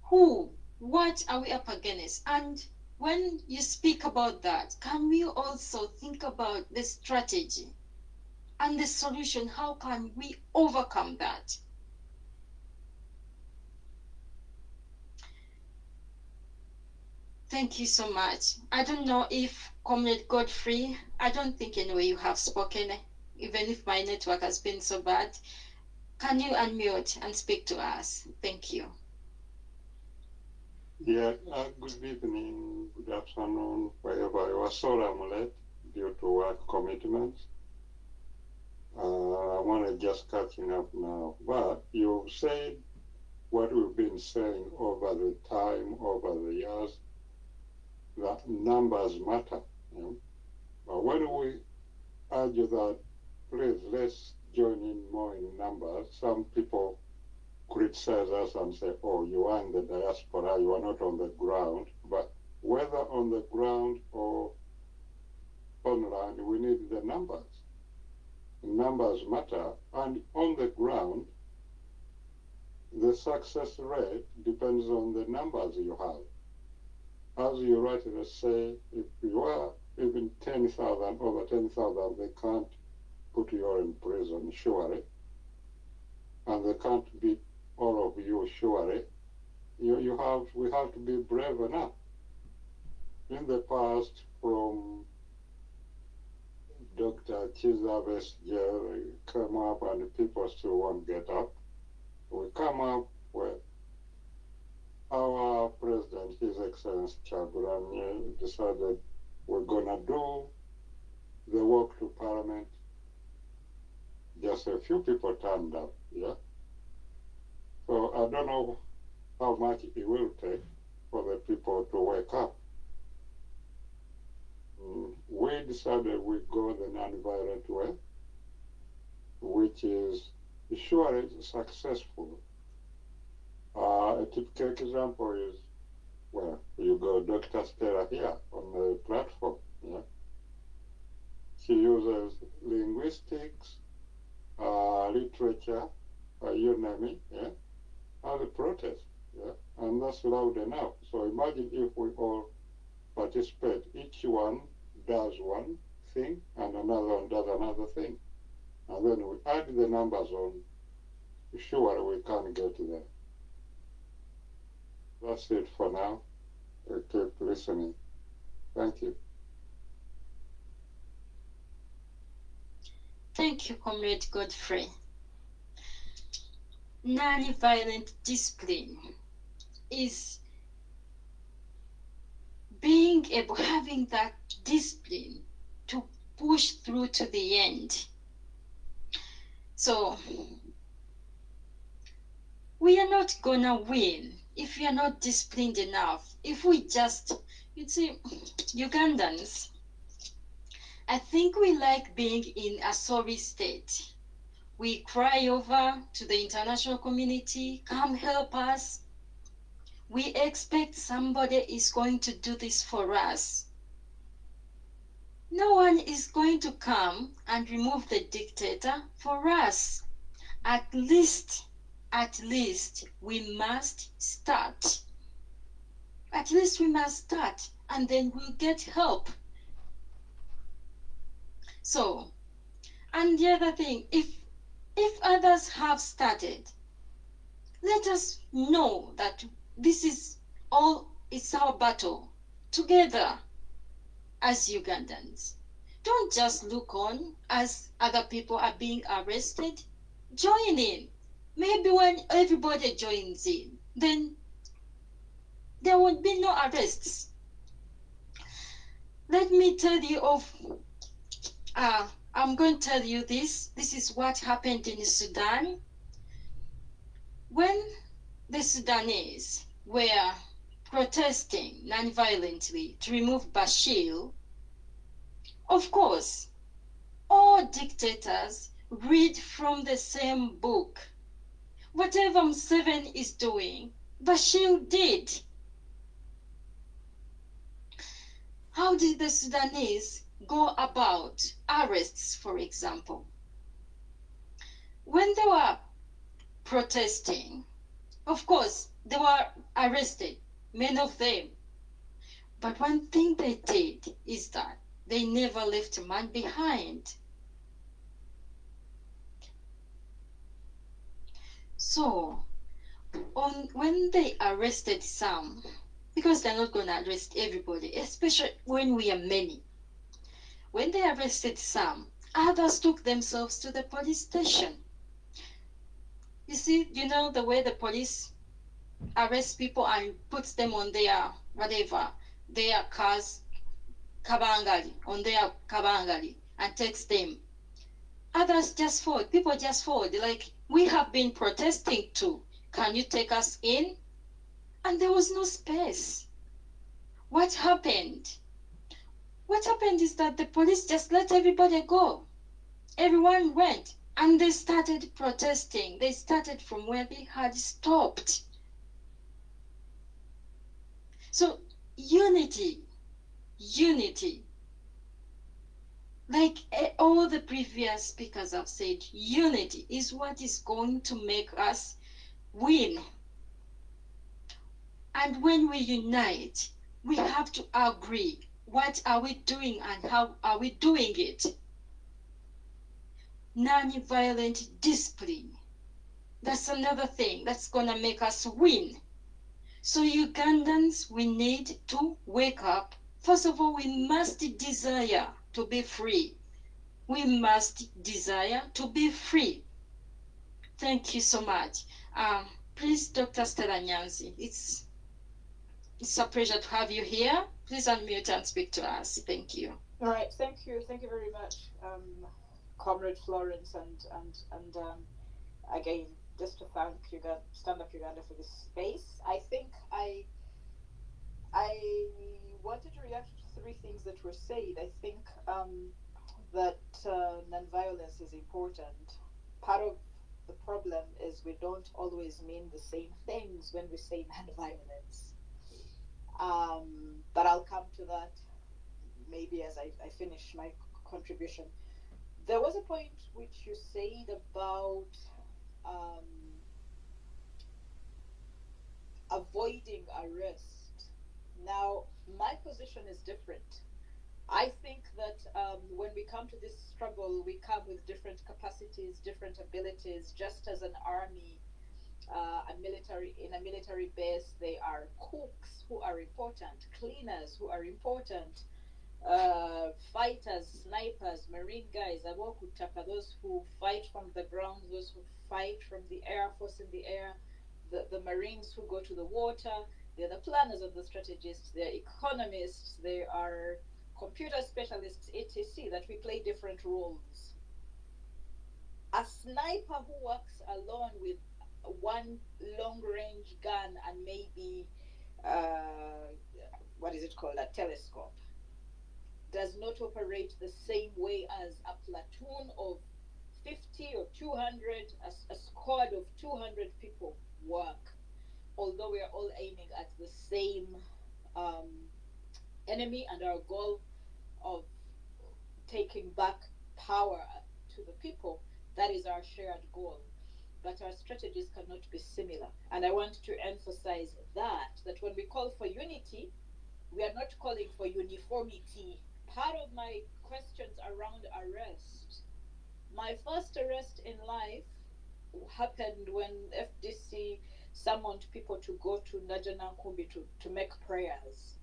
Who, what are we up against? And when you speak about that, can we also think about the strategy and the solution? How can we overcome that? Thank you so much. I don't know if Comrade Godfrey, I don't think anyway you have spoken, even if my network has been so bad. Can you unmute and speak to us? Thank you. Yeah, good evening, good afternoon, wherever you are. Sorry I'm late due to work commitments. I'm only just catching up now. But you've said what we've been saying over the time, over the years, that numbers matter. You know? But when we argue that, please, let's join in more in numbers, some people criticize us and say, oh, you are in the diaspora, you are not on the ground. But whether on the ground or online, we need the numbers. Numbers matter, and on the ground, the success rate depends on the numbers you have. As you rightly say, if you are even 10,000, over 10,000, they can't put you in prison, surely. And they can't beat all of you, surely. We have to be brave enough. In the past, from Dr. Chizabe's jail, come up and people still won't get up. We come up with our president, His Excellency Chagulanyi, decided we're gonna do the walk to Parliament. Just a few people turned up, yeah? So I don't know how much it will take for the people to wake up. We decided we'd go the non-violent way, which is surely successful. A typical example is, well, you go Dr. Stella here on the platform, yeah? She uses linguistics, literature, you name it, yeah, as a protest, yeah, and that's loud enough. So imagine if we all participate, each one does one thing and another one does another thing, and then we add the numbers on, sure we can get there. That's it for now. We keep listening. Thank you. Thank you, Comrade Godfrey. Non-violent discipline is being able, having that discipline to push through to the end. So we are not gonna win if we are not disciplined enough. If we just, you see, Ugandans, I think we like being in a sorry state. We cry over to the international community, come help us. We expect somebody is going to do this for us. No one is going to come and remove the dictator for us. At least we must start. At least we must start, and then we'll get help. So, and the other thing, if others have started, let us know that this is all, it's our battle together as Ugandans. Don't just look on as other people are being arrested. Join in. Maybe when everybody joins in, then there would be no arrests. Let me tell you of, I'm going to tell you this. This is what happened in Sudan. When the Sudanese were protesting non-violently to remove Bashir, of course, all dictators read from the same book. Whatever Museveni is doing, Bashir did. How did the Sudanese go about arrests, for example? When they were protesting, of course, they were arrested, many of them. But one thing they did is that they never left a man behind. So, when they arrested some, because they're not going to arrest everybody, especially when we are many. When they arrested some, others took themselves to the police station. You see, you know the way the police arrest people and puts them on their, whatever, their cars, kabangali, on their kabangali, and takes them. Others just forward, people just forward, like, we have been protesting too. Can you take us in? And there was no space. What happened? What happened is that the police just let everybody go. Everyone went, and they started protesting. They started from where they had stopped. So, unity. Like all the previous speakers have said, unity is what is going to make us win. And when we unite, we have to agree. What are we doing and how are we doing it? Non-violent discipline. That's another thing that's going to make us win. So Ugandans, we need to wake up. First of all, we must desire to be free. We must desire to be free. Thank you so much. Please, Dr. Stella Nyanzi, it's a pleasure to have you here. Please unmute and speak to us. Thank you. All right, thank you very much, Comrade Florence, and again, just to thank Stand Up Uganda for this space. I think I wanted to react to three things that were said. I think that nonviolence is important. Part of the problem is we don't always mean the same things when we say nonviolence. But I'll come to that maybe as I finish my contribution. There was a point which you said about avoiding arrest. Now, my position is different. I think that when we come to this struggle, we come with different capacities, different abilities. Just as an army, in a military base, they are cooks who are important, cleaners who are important, fighters, snipers, marine guys, Agakagwawo, those who fight from the ground, those who fight from the air force in the air, the marines who go to the water. They're the planners and the strategists. They're economists. They are computer specialists, etc. That we play different roles. A sniper who works alone with one long-range gun and maybe what is it called, a telescope, does not operate the same way as a platoon of 50 or 200, a squad of 200 people work, although we are all aiming at the same enemy and our goal of taking back power to the people. That is our shared goal. But our strategies cannot be similar. And I want to emphasize that when we call for unity, we are not calling for uniformity. Part of my questions around arrest, my first arrest in life happened when FDC summoned people to go to Najanankumbi to make prayers.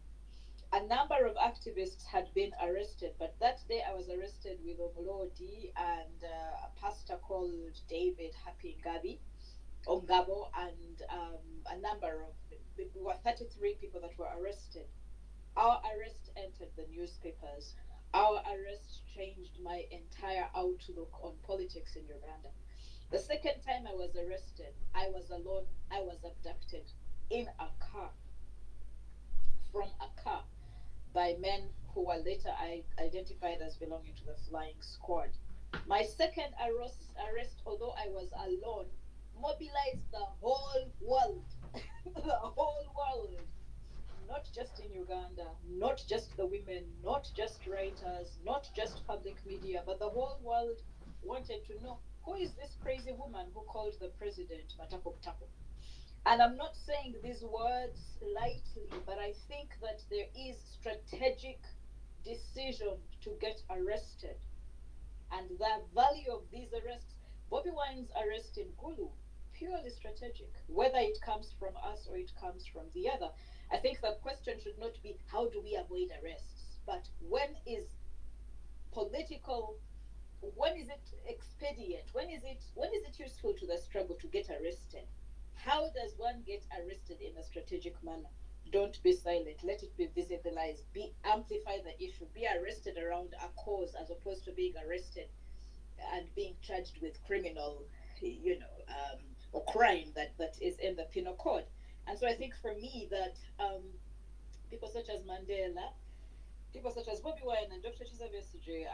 A number of activists had been arrested, but that day I was arrested with Omulodi and a pastor called David Happy Ongabo, and a number of, we were 33 people that were arrested. Our arrest entered the newspapers. Our arrest changed my entire outlook on politics in Uganda. The second time I was arrested, I was alone. I was abducted in a car, from a car, by men who were later identified as belonging to the flying squad. My second arrest, although I was alone, mobilized the whole world. The whole world. Not just in Uganda, not just the women, not just writers, not just public media, but the whole world wanted to know, who is this crazy woman who called the president Matako Tako? And I'm not saying these words lightly, but I think that there is strategic decision to get arrested. And the value of these arrests, Bobby Wine's arrest in Gulu, purely strategic, whether it comes from us or it comes from the other. I think the question should not be how do we avoid arrests, but when is political, when is it expedient, when is it useful to the struggle to get arrested? How does one get arrested in a strategic manner? Don't be silent. Let it be visibilized. Amplify the issue. Be arrested around a cause as opposed to being arrested and being charged with criminal, or crime that is in the penal code. And so I think for me that people such as Mandela, people such as Bobby Wine and Dr. Chiza Besigye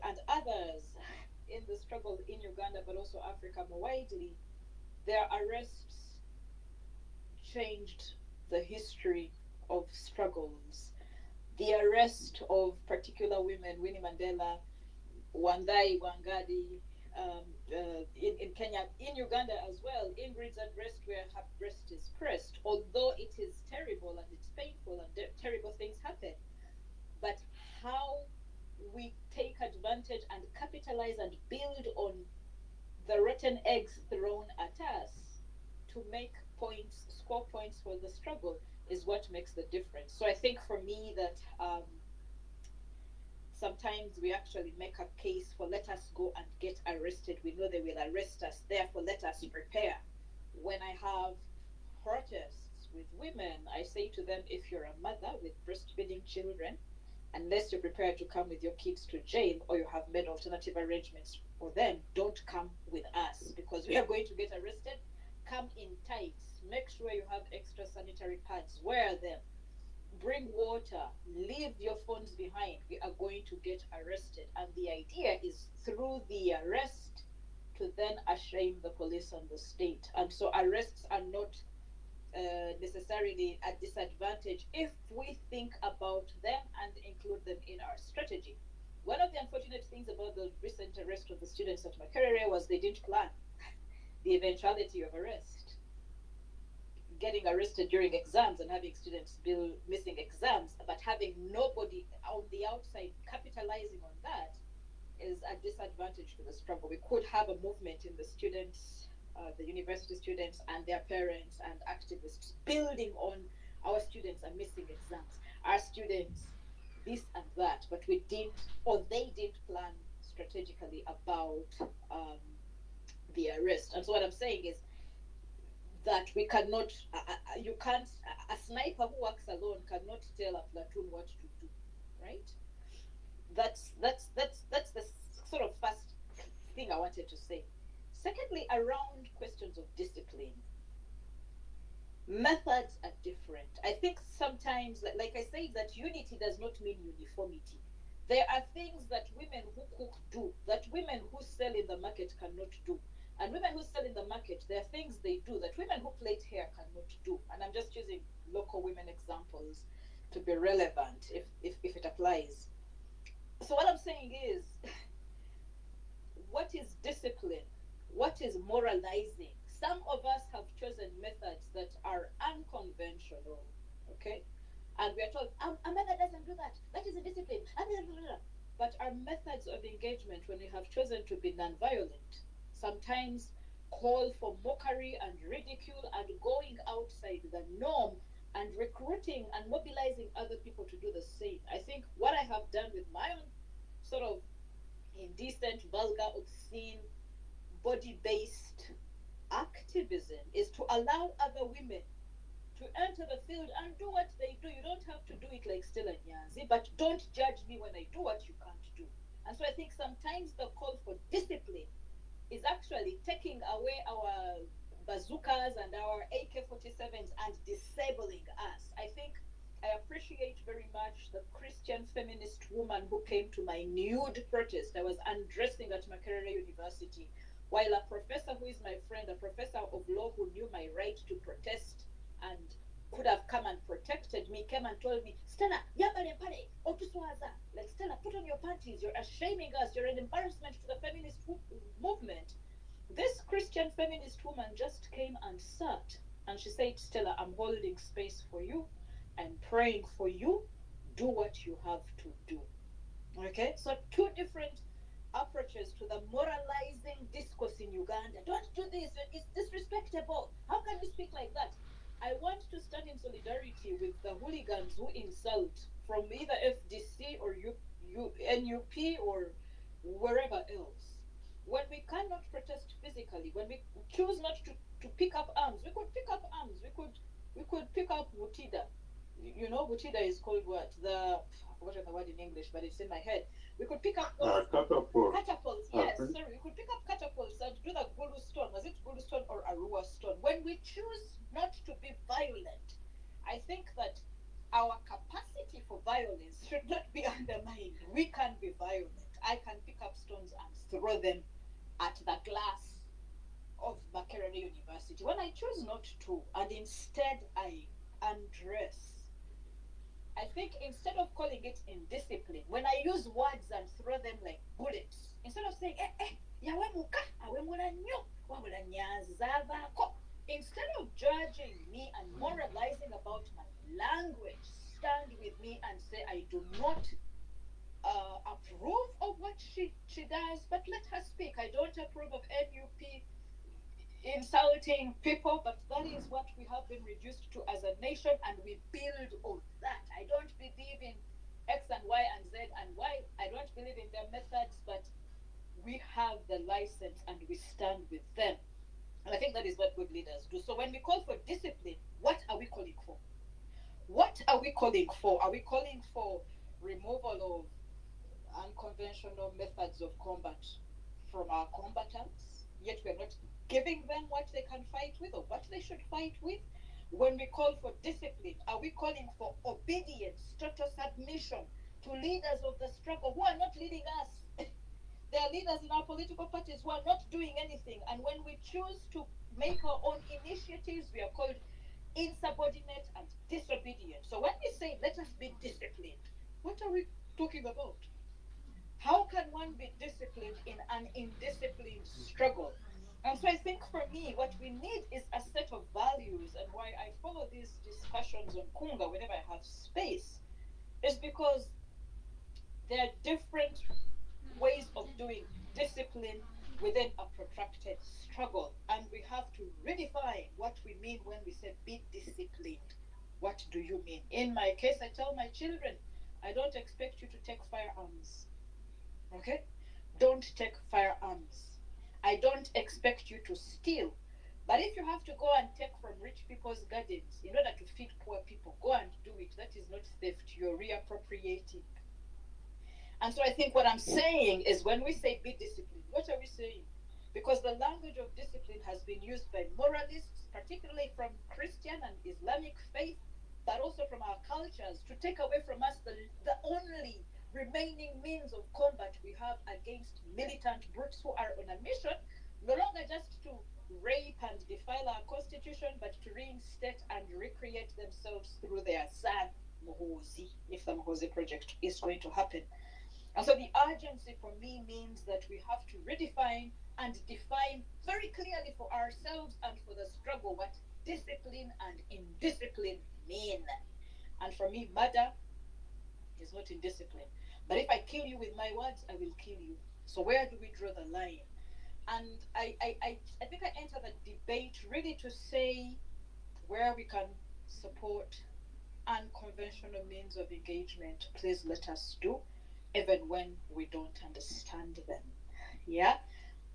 and others in the struggle in Uganda, but also Africa more widely, their arrests changed the history of struggles. The arrest of particular women, Winnie Mandela, Wangari Wangari, in Kenya, in Uganda as well, Ingrid's arrest where her breast is pressed, although it is terrible and it's painful and terrible things happen. But how we take advantage and capitalize and build on the rotten eggs thrown at us to make points, score points for the struggle is what makes the difference. So I think for me that sometimes we actually make a case for let us go and get arrested. We know they will arrest us, therefore let us prepare. When I have protests with women, I say to them, if you're a mother with breastfeeding children, unless you're prepared to come with your kids to jail or you have made alternative arrangements for them, don't come with us because we are going to get arrested. Come in tights. Make sure you have extra sanitary pads. Wear them. Bring water. Leave your phones behind. We are going to get arrested. And the idea is through the arrest to then shame the police and the state. And so arrests are not necessarily a disadvantage if we think about them and include them in our strategy. One of the unfortunate things about the recent arrest of the students at Makerere was they didn't plan the eventuality of arrest. Getting arrested during exams and having students bill missing exams, but having nobody on the outside capitalizing on that is a disadvantage to the struggle. We could have a movement in the students, the university students and their parents and activists building on our students are missing exams, our students this and that, but we didn't, or they didn't plan strategically about the arrest. And so what I'm saying is that we cannot, you can't, a sniper who works alone cannot tell a platoon what to do, right? That's the sort of first thing I wanted to say. Secondly, around questions of discipline, methods are different. I think sometimes, like I say, that unity does not mean uniformity. There are things that women who cook do, that women who sell in the market cannot do. And women who sell in the market, there are things they do that women who plait hair cannot do. And I'm just using local women examples to be relevant if it applies. So what I'm saying is, what is discipline? What is moralizing? Some of us have chosen methods that are unconventional, okay? And we are told, a method doesn't do that. That is a discipline. But our methods of engagement, when we have chosen to be nonviolent, sometimes call for mockery and ridicule and going outside the norm and recruiting and mobilizing other people to do the same. I think what I have done with my own sort of indecent, vulgar, obscene, body-based activism is to allow other women to enter the field and do what they do. You don't have to do it like Stella Nyanzi, but don't judge me when I do what you can't do. And so I think sometimes the call for discipline is actually taking away our bazookas and our AK-47s and disabling us. I think I appreciate very much the Christian feminist woman who came to my nude protest. I was undressing at Makerere University, while a professor who is my friend, a professor of law who knew my right to protest and could have come and protected me, came and told me, Stella, like, Stella, put on your panties. You're shaming us. You're an embarrassment to the feminist movement. This Christian feminist woman just came and sat and she said, Stella, I'm holding space for you. I'm praying for you. Do what you have to do. Okay? So two different approaches to the moralizing discourse in Uganda. Don't do this. It's disrespectful. How can you speak like that? I want to stand in solidarity with the hooligans who insult from either FDC or NUP or wherever else. When we cannot protest physically, when we choose not to pick up arms, we could pick up arms. We could pick up Butida. You know, Butida is called what? I forgot the word in English, but it's in my head. We could pick up catapults. Yes, sorry. We could pick up catapults and do the Gulu stone. Was it Gulu stone or Arua stone? When we choose not to be violent, I think that our capacity for violence should not be undermined. We can be violent. I can pick up stones and throw them at the glass of Makerere University. When I choose not to, and instead I undress, I think instead of calling it indiscipline, when I use words and throw them like bullets, instead of saying, instead of judging me and moralizing about my language, stand with me and say, I do not approve of what she does, but let her speak. I don't approve of NUP insulting people, but that is what we have been reduced to as a nation, and we build on that. I don't believe in X and Y and Z and Y. I don't believe in their methods, but we have the license and we stand with them. And I think that is what good leaders do. So when we call for discipline, what are we calling for? What are we calling for? Are we calling for removal of unconventional methods of combat from our combatants, yet we're not giving them what they can fight with or what they should fight with? When we call for discipline, are we calling for obedience, total submission to leaders of the struggle who are not leading us? There are leaders in our political parties who are not doing anything. And when we choose to make our own initiatives, we are called insubordinate and disobedient. So when we say, let us be disciplined, what are we talking about? How can one be disciplined in an indisciplined struggle? And so I think for me, what we need is a set of values, and why I follow these discussions on Kunga whenever I have space is because there are different ways of doing discipline within a protracted struggle. And we have to redefine what we mean when we say be disciplined. What do you mean? In my case, I tell my children, I don't expect you to take firearms. Okay? Don't take firearms. I don't expect you to steal. But if you have to go and take from rich people's gardens in order to feed poor people, go and do it. That is not theft. You're reappropriating. And so I think what I'm saying is when we say be disciplined, what are we saying? Because the language of discipline has been used by moralists, particularly from Christian and Islamic faith, but also from our cultures, to take away from us the only remaining means of combat we have against militant brutes who are on a mission, no longer just to rape and defile our constitution, but to reinstate and recreate themselves through their son, Muhoozi, if the Muhoozi project is going to happen. And so the urgency for me means that we have to redefine and define very clearly for ourselves and for the struggle what discipline and indiscipline mean. And for me, murder is not indiscipline. But if I kill you with my words, I will kill you. So where do we draw the line? And I think I enter the debate really to say where we can support unconventional means of engagement, please let us do, even when we don't understand them. Yeah?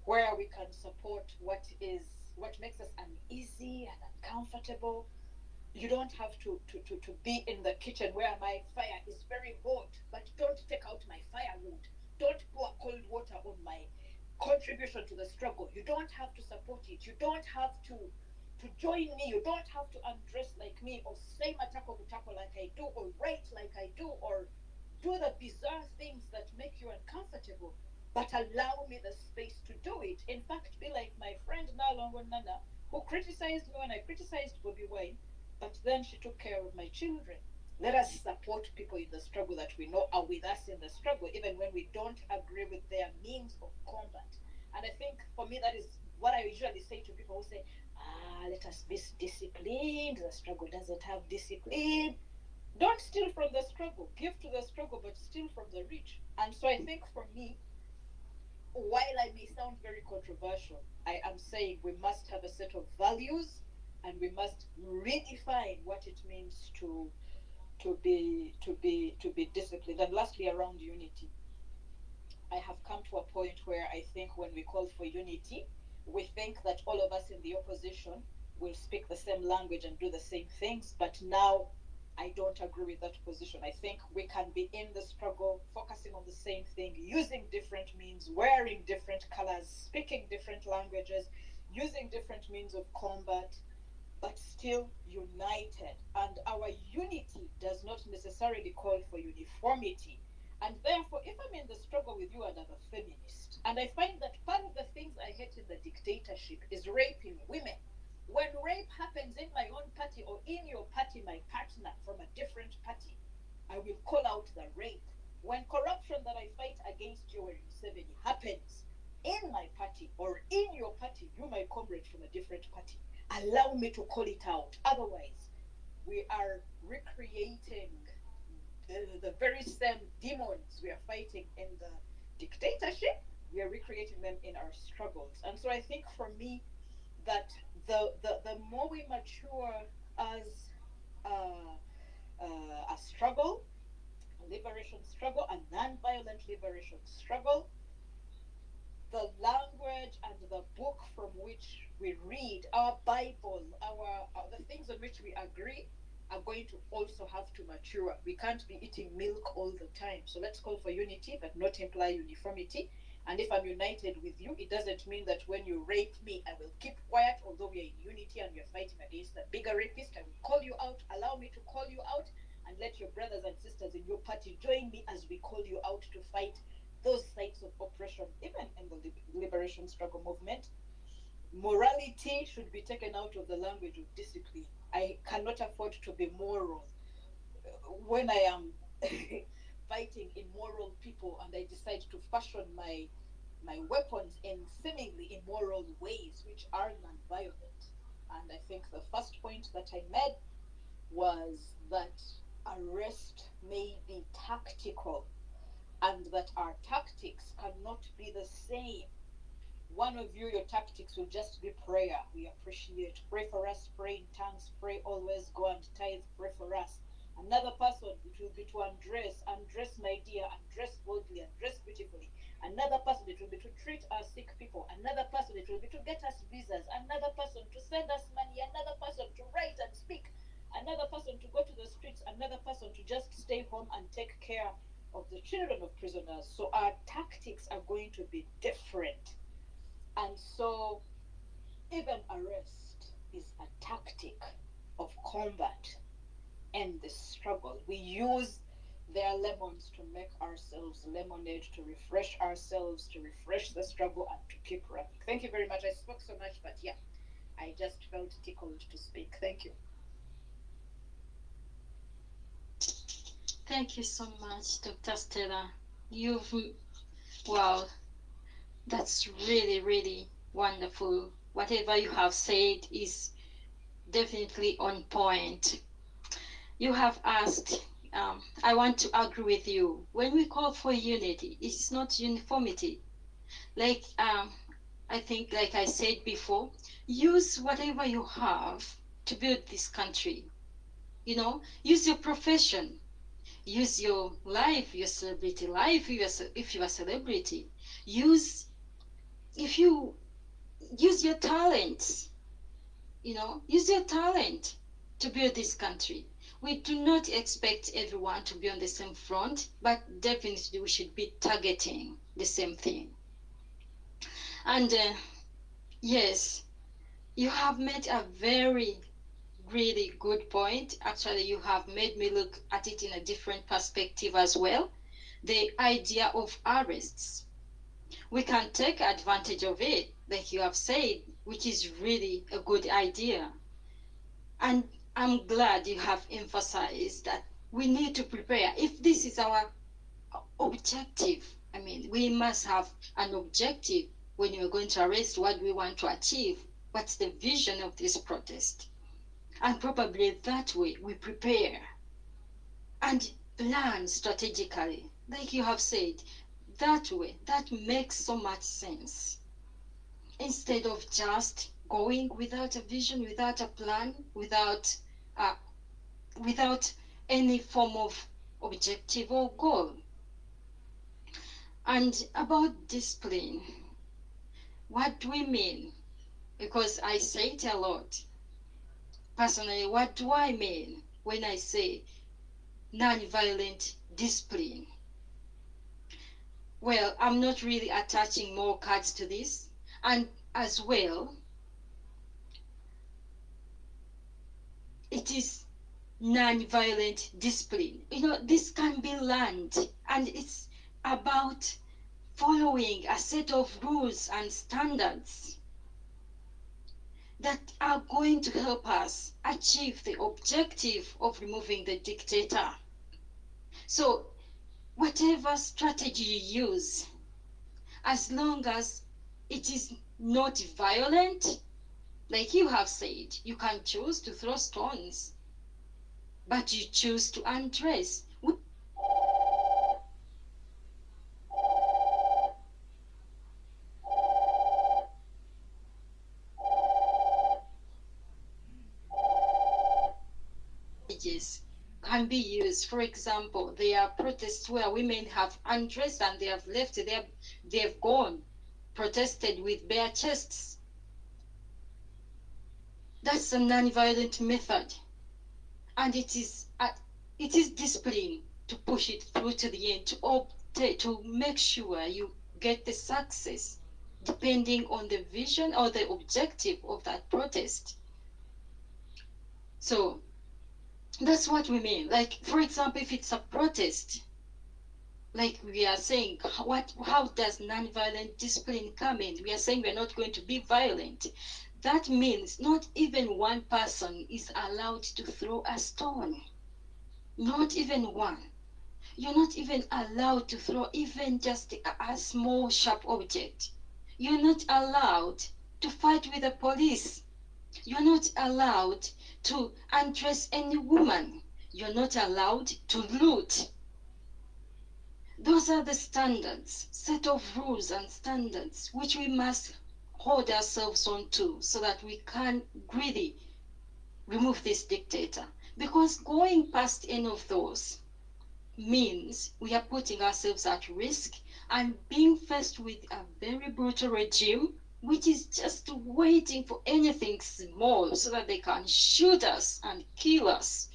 Where we can support what makes us uneasy and uncomfortable. You don't have to be in the kitchen where my fire is very hot, but don't take out my firewood. Don't pour cold water on my contribution to the struggle. You don't have to support it. You don't have to join me. You don't have to undress like me, or say matako butako like I do, or write like I do, or do the bizarre things that make you uncomfortable, but allow me the space to do it. In fact, be like my friend Nalongo Nana, who criticized me when I criticized Bobby Wine, but then she took care of my children. Let us support people in the struggle that we know are with us in the struggle, even when we don't agree with their means of combat. And I think for me, that is what I usually say to people who say, let us be disciplined. The struggle doesn't have discipline. Don't steal from the struggle. Give to the struggle, but steal from the rich. And so I think for me, while I may sound very controversial, I am saying we must have a set of values, and we must redefine what it means to be disciplined. And lastly, around unity, I have come to a point where I think when we call for unity, we think that all of us in the opposition will speak the same language and do the same things. But now I don't agree with that position. I think we can be in the struggle, focusing on the same thing, using different means, wearing different colors, speaking different languages, using different means of combat, but still united. And our unity does not necessarily call for uniformity. And therefore, if I'm in the struggle with you and I'm a feminist, and I find that part of the things I hate in the dictatorship is raping women, when rape happens in my own party or in your party, my partner from a different party, I will call out the rape. When corruption that I fight against you in 70 happens in my party or in your party, you my comrade from a different party, allow me to call it out. Otherwise, we are recreating the very same demons we are fighting in the dictatorship. We are recreating them in our struggles. And so I think for me that the more we mature as a struggle, a liberation struggle, a non-violent liberation struggle, the language and the book from which we read, our Bible, the things on which we agree, are going to also have to mature. We can't be eating milk all the time. So let's call for unity, but not imply uniformity. And if I'm united with you, it doesn't mean that when you rape me, I will keep quiet, although we are in unity and we are fighting against a bigger rapist. I will call you out, allow me to call you out, and let your brothers and sisters in your party join me as we call you out to fight those sites of oppression, even in the liberation struggle movement. Morality should be taken out of the language of discipline. I cannot afford to be moral when I am fighting immoral people, and I decide to fashion my weapons in seemingly immoral ways, which are non-violent. And I think the first point that I made was that arrest may be tactical, and that our tactics cannot be the same. One of you, your tactics will just be prayer. We appreciate. Pray for us, pray in tongues, pray always, go and tithe, pray for us. Another person, it will be to undress my dear, undress boldly, undress beautifully. Another person, it will be to treat our sick people. Another person, it will be to get us visas. Another person, to send us money. Another person, to write and speak. Another person, to go to the streets. Another person, to just stay home and take care of the children of prisoners. So our tactics are going to be different. And so even arrest is a tactic of combat and the struggle. We use their lemons to make ourselves lemonade, to refresh ourselves, to refresh the struggle, and to keep running. Thank you very much. I spoke so much, but yeah, I just felt tickled to speak. Thank you. Thank you so much, Dr. Stella. Wow, that's really, really wonderful. Whatever you have said is definitely on point. You have asked, I want to agree with you. When we call for unity, it's not uniformity. Like, I think, like I said before, use whatever you have to build this country. You know, use your profession. Use your life, your celebrity life, if you're a celebrity. Use your talents, use your talent to build this country. We do not expect everyone to be on the same front, but definitely we should be targeting the same thing. And yes, you have made a very really good point. Actually, you have made me look at it in a different perspective as well. The idea of arrests. We can take advantage of it, like you have said, which is really a good idea. And I'm glad you have emphasized that we need to prepare. If this is our objective, I mean, we must have an objective when you're going to arrest. What do we want to achieve? What's the vision of this protest? And probably that way we prepare and plan strategically, like you have said. That way, that makes so much sense. Instead of just going without a vision, without a plan, without any form of objective or goal. And about discipline, what do we mean? Because I say it a lot. Personally, what do I mean when I say non-violent discipline? Well, I'm not really attaching more cards to this. And as well, it is non-violent discipline. This can be learned, and it's about following a set of rules and standards that are going to help us achieve the objective of removing the dictator. So whatever strategy you use, as long as it is not violent, like you have said, you can choose to throw stones, but you choose to undress. Can be used. For example, there are protests where women have undressed and they have left, they have gone, protested with bare chests. That's a non-violent method, and it is discipline to push it through to the end, to make sure you get the success, depending on the vision or the objective of that protest. So that's what we mean. Like, for example, if it's a protest, like we are saying, how does non-violent discipline come in? We are saying we're not going to be violent. That means not even one person is allowed to throw a stone. Not even one. You're not even allowed to throw even just a small sharp object. You're not allowed to fight with the police. You're not allowed to undress any woman. You're not allowed to loot. Those are the standards, set of rules and standards which we must hold ourselves on to so that we can really remove this dictator. Because going past any of those means we are putting ourselves at risk and being faced with a very brutal regime which is just waiting for anything small so that they can shoot us and kill us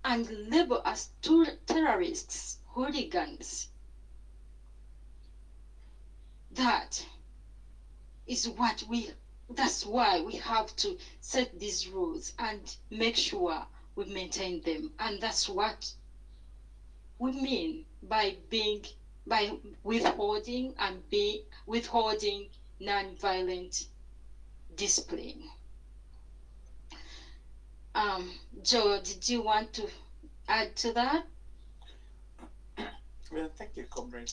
and label us terrorists, hooligans. That's why we have to set these rules and make sure we maintain them. And that's what we mean by withholding non-violent discipline. Joe, did you want to add to that? Well, thank you, Comrade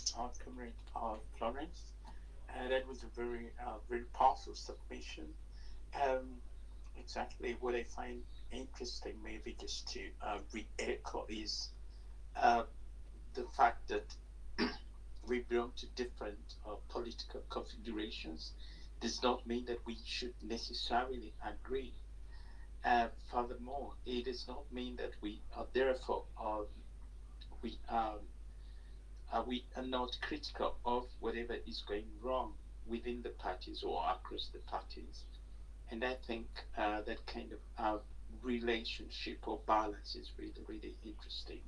Florence. That was a very powerful submission. Exactly what I find interesting, maybe just to re-echo, is the fact that we belong to different political configurations does not mean that we should necessarily agree. Furthermore, it does not mean that we are therefore we are not critical of whatever is going wrong within the parties or across the parties. And I think that kind of relationship or balance is really, really interesting.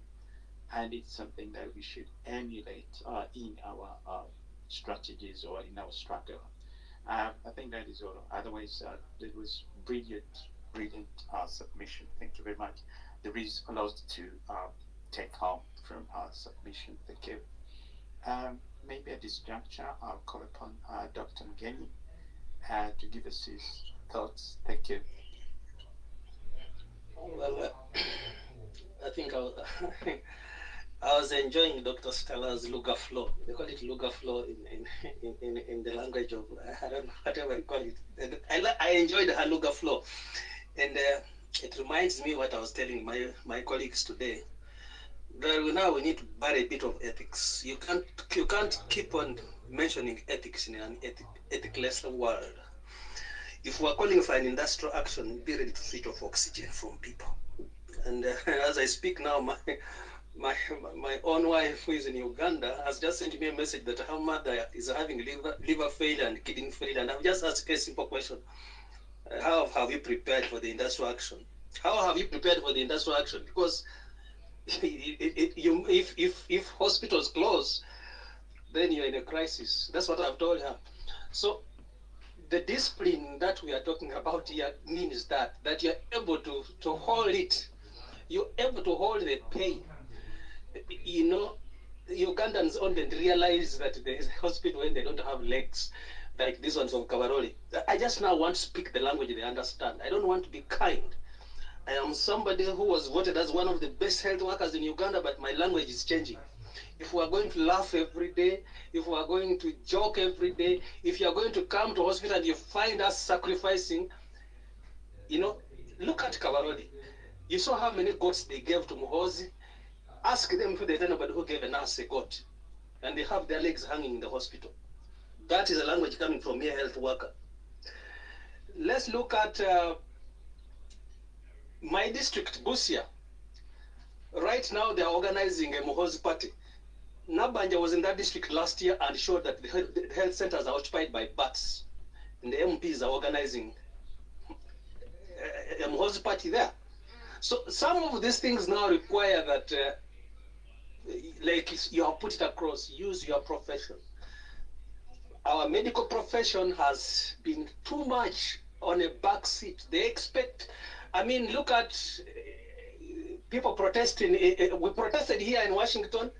And it's something that we should emulate in our strategies or in our struggle. I think that is all. Otherwise, it was brilliant submission. Thank you very much. There is a lot to take home from our submission. Thank you. Maybe at this juncture, I'll call upon Dr. Ngeni to give us his thoughts. Thank you. Well, I think I was enjoying Dr. Stella's Luga flow. They call it Luga flow in the language of, I don't know, whatever you call it. I enjoyed her Luga flow. And it reminds me what I was telling my colleagues today. That now we need to bury a bit of ethics. You can't keep on mentioning ethics in an ethicless world. If we're calling for an industrial action, be ready to switch off oxygen from people. And as I speak now, my own wife, who is in Uganda, has just sent me a message that her mother is having liver failure and kidney failure. And I've just asked a simple question: how have you prepared for the industrial action? How have you prepared for the industrial action? Because if hospitals close, then you're in a crisis. That's what I've told her. So the discipline that we are talking about here means that you're able to hold it. You're able to hold the pain. You know, Ugandans often realize that there is a hospital when they don't have legs, like this one's from Kabarole. I just now want to speak the language they understand. I don't want to be kind. I am somebody who was voted as one of the best health workers in Uganda, but my language is changing. If we are going to laugh every day, if we are going to joke every day, if you are going to come to hospital and you find us sacrificing, you know, look at Kabarole. You saw how many goats they gave to Muhoozi. Ask them if there's anybody who gave a nurse a goat, and they have their legs hanging in the hospital. That is a language coming from a health worker. Let's look at my district, Busia. Right now, they are organizing a Muhoozi party. Nabanja was in that district last year and showed that the health centers are occupied by bats. And the MPs are organizing a Muhoozi party there. So some of these things now require that, like you have put it across, use your profession. Our medical profession has been too much on a back seat. They expect, I mean, look at people protesting. We protested here in Washington,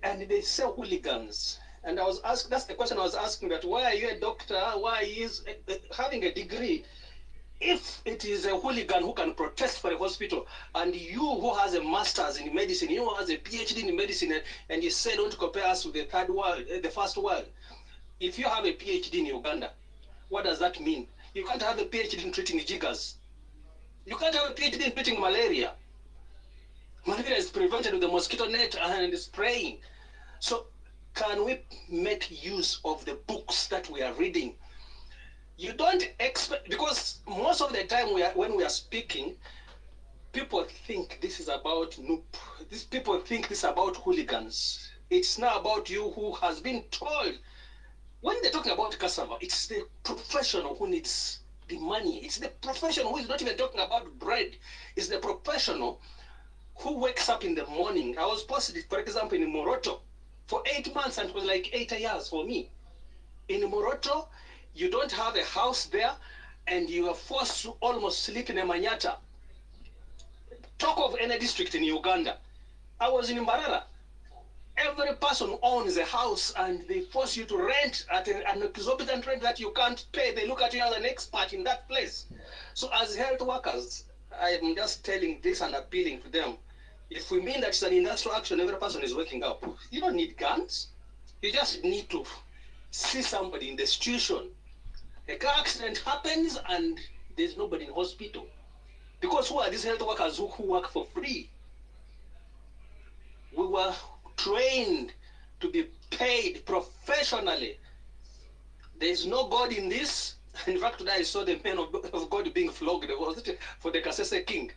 and they say hooligans. And I was asked, that's the question I was asking, that why are you a doctor? Why is having a degree? If it is a hooligan who can protest for a hospital, and you who has a master's in medicine, you who has a PhD in medicine, and you say don't compare us with the third world, the first world. If you have a PhD in Uganda, what does that mean? You can't have a PhD in treating jiggers. You can't have a PhD in treating malaria. Malaria is prevented with the mosquito net and spraying. So can we make use of the books that we are reading? You don't expect, because most of the time when we are speaking, people think this is about noob. These people think this is about hooligans. It's not about you who has been told. When they're talking about cassava, it's the professional who needs the money. It's the professional who is not even talking about bread. It's the professional who wakes up in the morning. I was posted, for example, in Moroto for 8 months, and it was like 8 years for me. In Moroto, you don't have a house there, and you are forced to almost sleep in a manyata. Talk of any district in Uganda. I was in Mbarara. Every person owns a house, and they force you to rent at an exorbitant rent that you can't pay. They look at you as an expert in that place. So as health workers, I am just telling this and appealing to them. If we mean that it's an industrial action, every person is waking up. You don't need guns. You just need to see somebody in the situation. A car accident happens and there's nobody in hospital. Because who are these health workers who work for free? We were trained to be paid professionally. There is no God in this. In fact, today I saw the men of God being flogged for the Kasese king.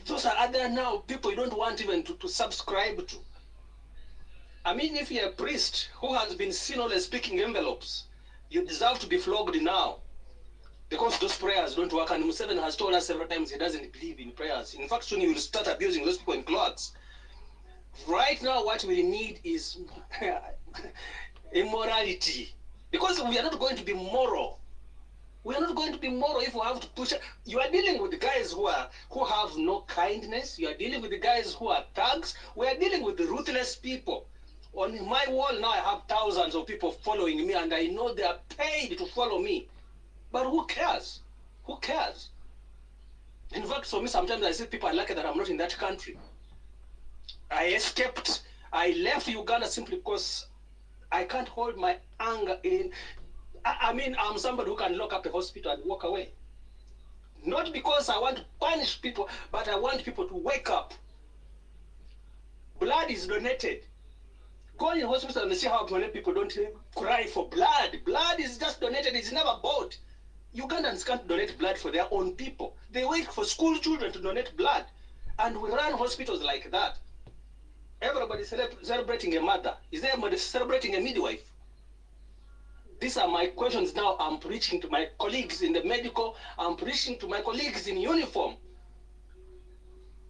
Those are other now people you don't want even to subscribe to. I mean, if you're a priest who has been seen always speaking envelopes, you deserve to be flogged now. Because those prayers don't work. And Museveni has told us several times he doesn't believe in prayers. In fact, soon he will start abusing those people in clothes. Right now, what we need is immorality. Because we are not going to be moral. We are not going to be moral if we have to push. You are dealing with the guys who have no kindness. You are dealing with the guys who are thugs. We are dealing with the ruthless people. On my wall now, I have thousands of people following me, and I know they are paid to follow me. But who cares? Who cares? In fact, for me, sometimes I see people are lucky that I'm not in that country. I escaped. I left Uganda simply because I can't hold my anger in. I mean, I'm somebody who can lock up a hospital and walk away. Not because I want to punish people, but I want people to wake up. Blood is donated. Go in hospital and see how many people don't cry for blood. Blood is just donated. It's never bought. Ugandans can't donate blood for their own people. They wait for school children to donate blood. And we run hospitals like that. Everybody celebrating a mother. Is everybody celebrating a midwife? These are my questions now. I'm preaching to my colleagues in the medical. I'm preaching to my colleagues in uniform.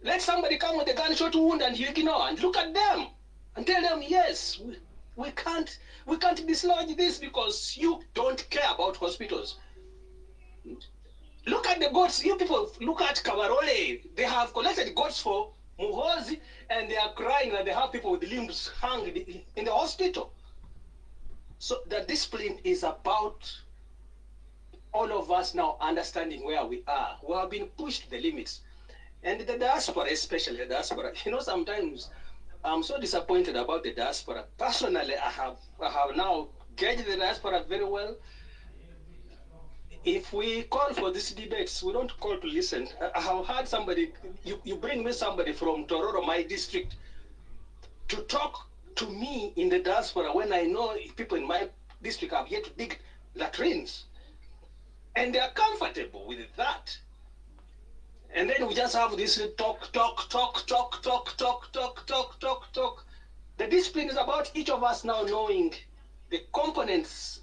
Let somebody come with a gunshot wound and you ignore and look at them and tell them, yes, we can't dislodge this because you don't care about hospitals. Look at the goats. You people, look at Kawarole. They have collected goats for Muhoozi, and they are crying that they have people with limbs hung in the hospital. So the discipline is about all of us now understanding where we are. We have been pushed to the limits. And the diaspora, especially the diaspora, sometimes I'm so disappointed about the diaspora. Personally, I have now gauged the diaspora very well. If we call for these debates, we don't call to listen. I have heard somebody, you bring me somebody from Tororo, my district, to talk to me in the diaspora when I know people in my district have yet to dig latrines. And they are comfortable with that. And then we just have this talk. The discipline is about each of us now knowing the components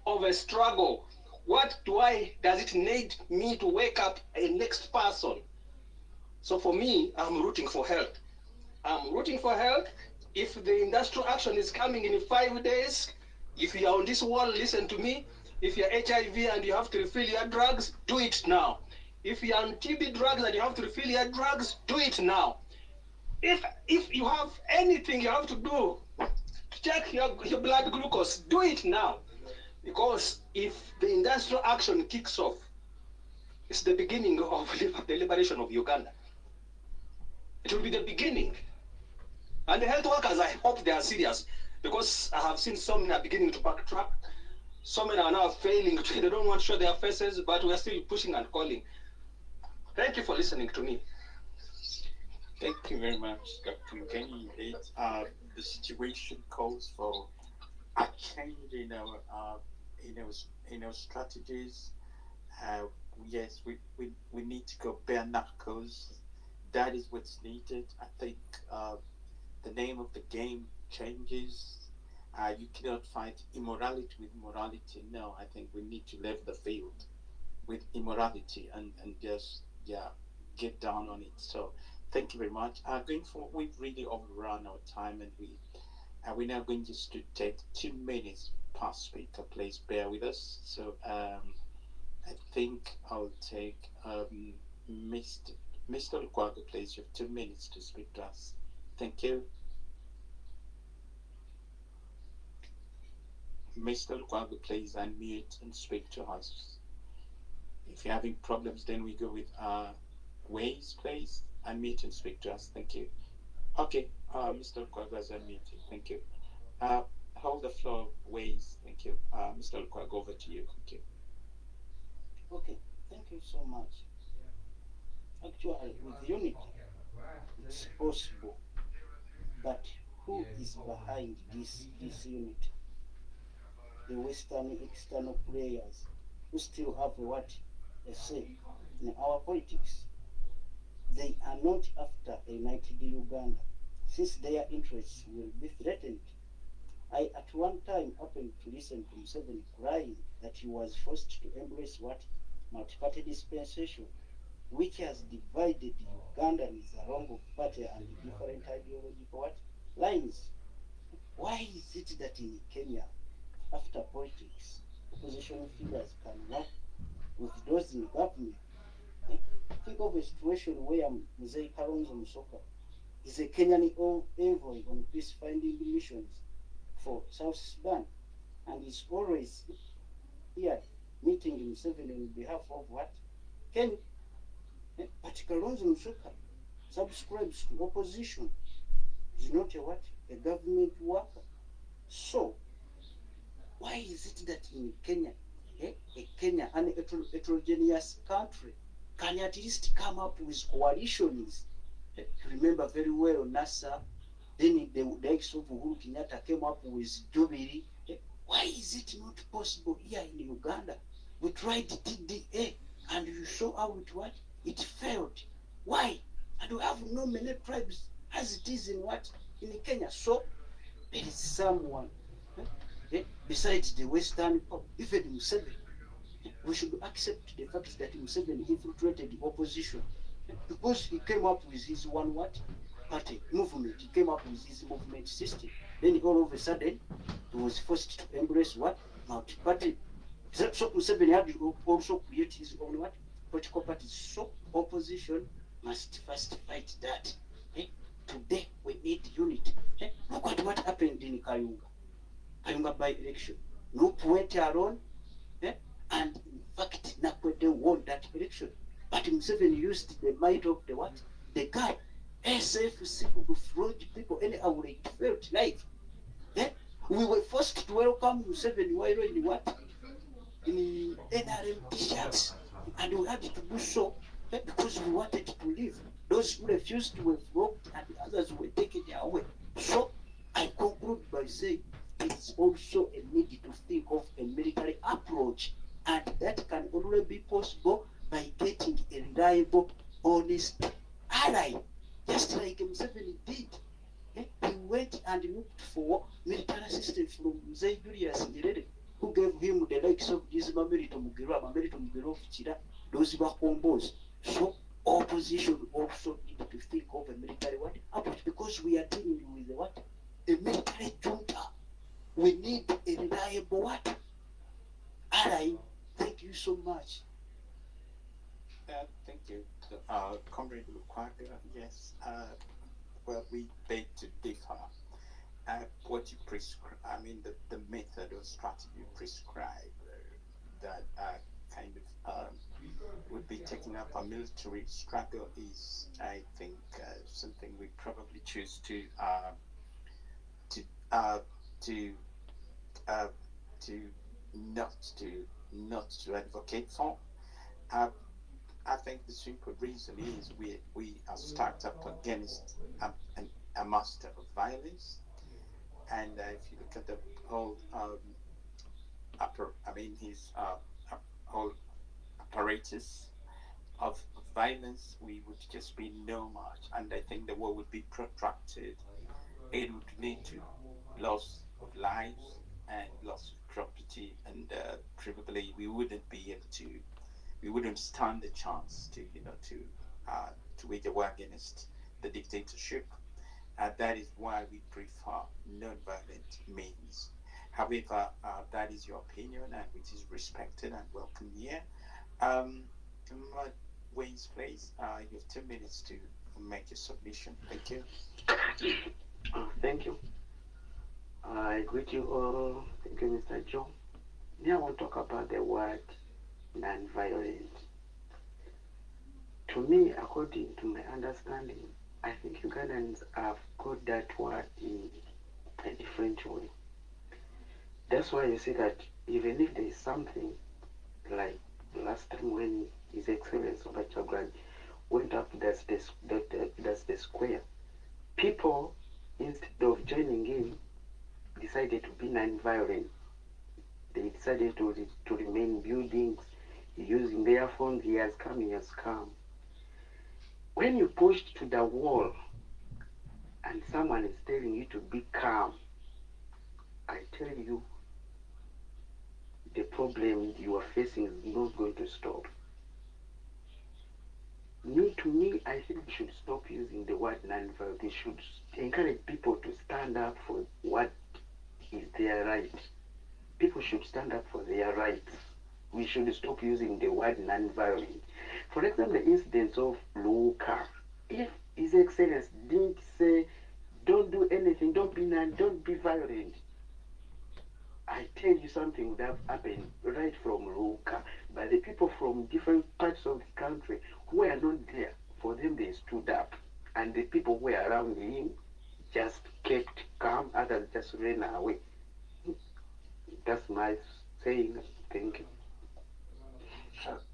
of a struggle. What does it need me to wake up a next person? So for me, I'm rooting for health. I'm rooting for health. If the industrial action is coming in 5 days, if you are on this wall, listen to me. If you're HIV and you have to refill your drugs, do it now. If you're on TB drugs and you have to refill your drugs, do it now. If you have anything you have to do to check your blood glucose, do it now. Because if the industrial action kicks off, It's the beginning of the liberation of Uganda. It will be the beginning. And the health workers, I hope they are serious, because I have seen so many are beginning to backtrack. So many are now failing. They don't want to show their faces, but we are still pushing and calling. Thank you for listening to me. Thank you very much, Dr. Mugeni. The situation calls for a change in our strategies. Yes, we need to go bare knuckles. That is what's needed. I think the name of the game changes. You cannot fight immorality with morality. No, I think we need to level the field with immorality and just get down on it. So thank you very much. Going forward, we've really overrun our time, and we're now going just to take 2 minutes per speaker. Please bear with us. So I think I'll take Mr. Lukwago, please. You have 2 minutes to speak to us. Thank you. Mr. Lukwago, please unmute and speak to us. If you're having problems, then we go with Ways, please. Unmute and speak to us. Thank you. Okay, Mr. Lukwago has unmuted. Thank you. Hold the floor, Ways. Thank you. Mr. Lukwago, over to you. Thank you. Okay, thank you so much. Actually, with unity, it's possible. But who is behind this unity? The Western external players who still have a say in our politics. They are not after a united Uganda, since their interests will be threatened. I at one time happened to listen to Museveni crying that he was forced to embrace multi-party dispensation, which has divided Ugandans along party and different ideological lines. Why is it that in Kenya, after politics, opposition figures can work with those in government? Think of a situation where Mzee Kalonzo Musyoka is a Kenyan envoy on peace-finding missions for South Sudan, and is always here meeting Museveni on behalf of Kenya. But Kalonzo Musyoka subscribes to opposition. He's not a government worker. So why is it that in Kenya, Kenya, an heterogeneous country, can at least come up with coalitions? Remember very well NASA, then the likes of Uhuru Kenyatta came up with Jubilee. Why is it not possible here in Uganda? We tried TDA and you saw how it failed. Why? And we have no many tribes as it is in Kenya. So there is someone besides the Western, even Museveni. We should accept the fact that Museveni infiltrated the opposition because he came up with his party movement. He came up with his movement system. Then all of a sudden, he was forced to embrace multi-party. So Museveni had to also create his own political party. So opposition must first fight that. Today we need unity. Look at what happened in Kayunga by-election. Nup went alone, and in fact Nakwede won that election. But Museveni used the might of the guy. SFC could fraud people anyhow it felt like. We were forced to welcome Museveni while in NRM t-shirts, and we had to do so because we wanted to live. Those who refused were flogged and others were taken away. So I conclude by saying it's also a need to think of a military approach, and that can only be possible by getting a reliable, honest ally, just like Museveni did. He went and looked for military assistance from Mzee Julius Nyerere, who gave him the likes of this Mamerito Mugero of Chira, those Bakombos. So opposition also need to think of a military approach, because we are dealing with a military junta. We need a reliable ally. Thank you so much. Thank you. Comrade Lukwago, yes. Well, we beg to differ. What you prescribe, the method or strategy you prescribe that kind of would be up a military struggle is, I think, something we probably choose to not to advocate for. I think the simple reason is we are stacked up against a master of violence, and if you look at the whole his whole apparatus of violence, we would just be no match, and I think the war would be protracted. It would lead to loss of lives and loss of property, and probably we wouldn't stand a chance to wage a war against the dictatorship. That is why we prefer non-violent means. However, that is your opinion, and which is respected and welcome here. Wayne's place, you have 2 minutes to make your submission. Thank you. Thank you. I greet you all. Thank you, Mr. John. Now I want to talk about the word non-violent. To me, according to my understanding, I think Ugandans have got that word in a different way. That's why you see that even if there is something like last time when His Excellency Agakagwawo went up that's the square, people, instead of joining in, decided to be non-violent. They decided to remain buildings, using their phones. He has come. When you pushed to the wall and someone is telling you to be calm, I tell you, the problem you are facing is not going to stop. To me, I think we should stop using the word non-violent. We should encourage people to stand up for what is their right. People should stand up for their rights. We should stop using the word non-violent. For example, the incidents of Luka. If His Excellency didn't say, don't do anything, don't be violent, I tell you something would have happened right from Luka. But the people from different parts of the country who were not there, for them they stood up. And the people who were around him just kept calm, others just ran away. That's my saying. Thank you.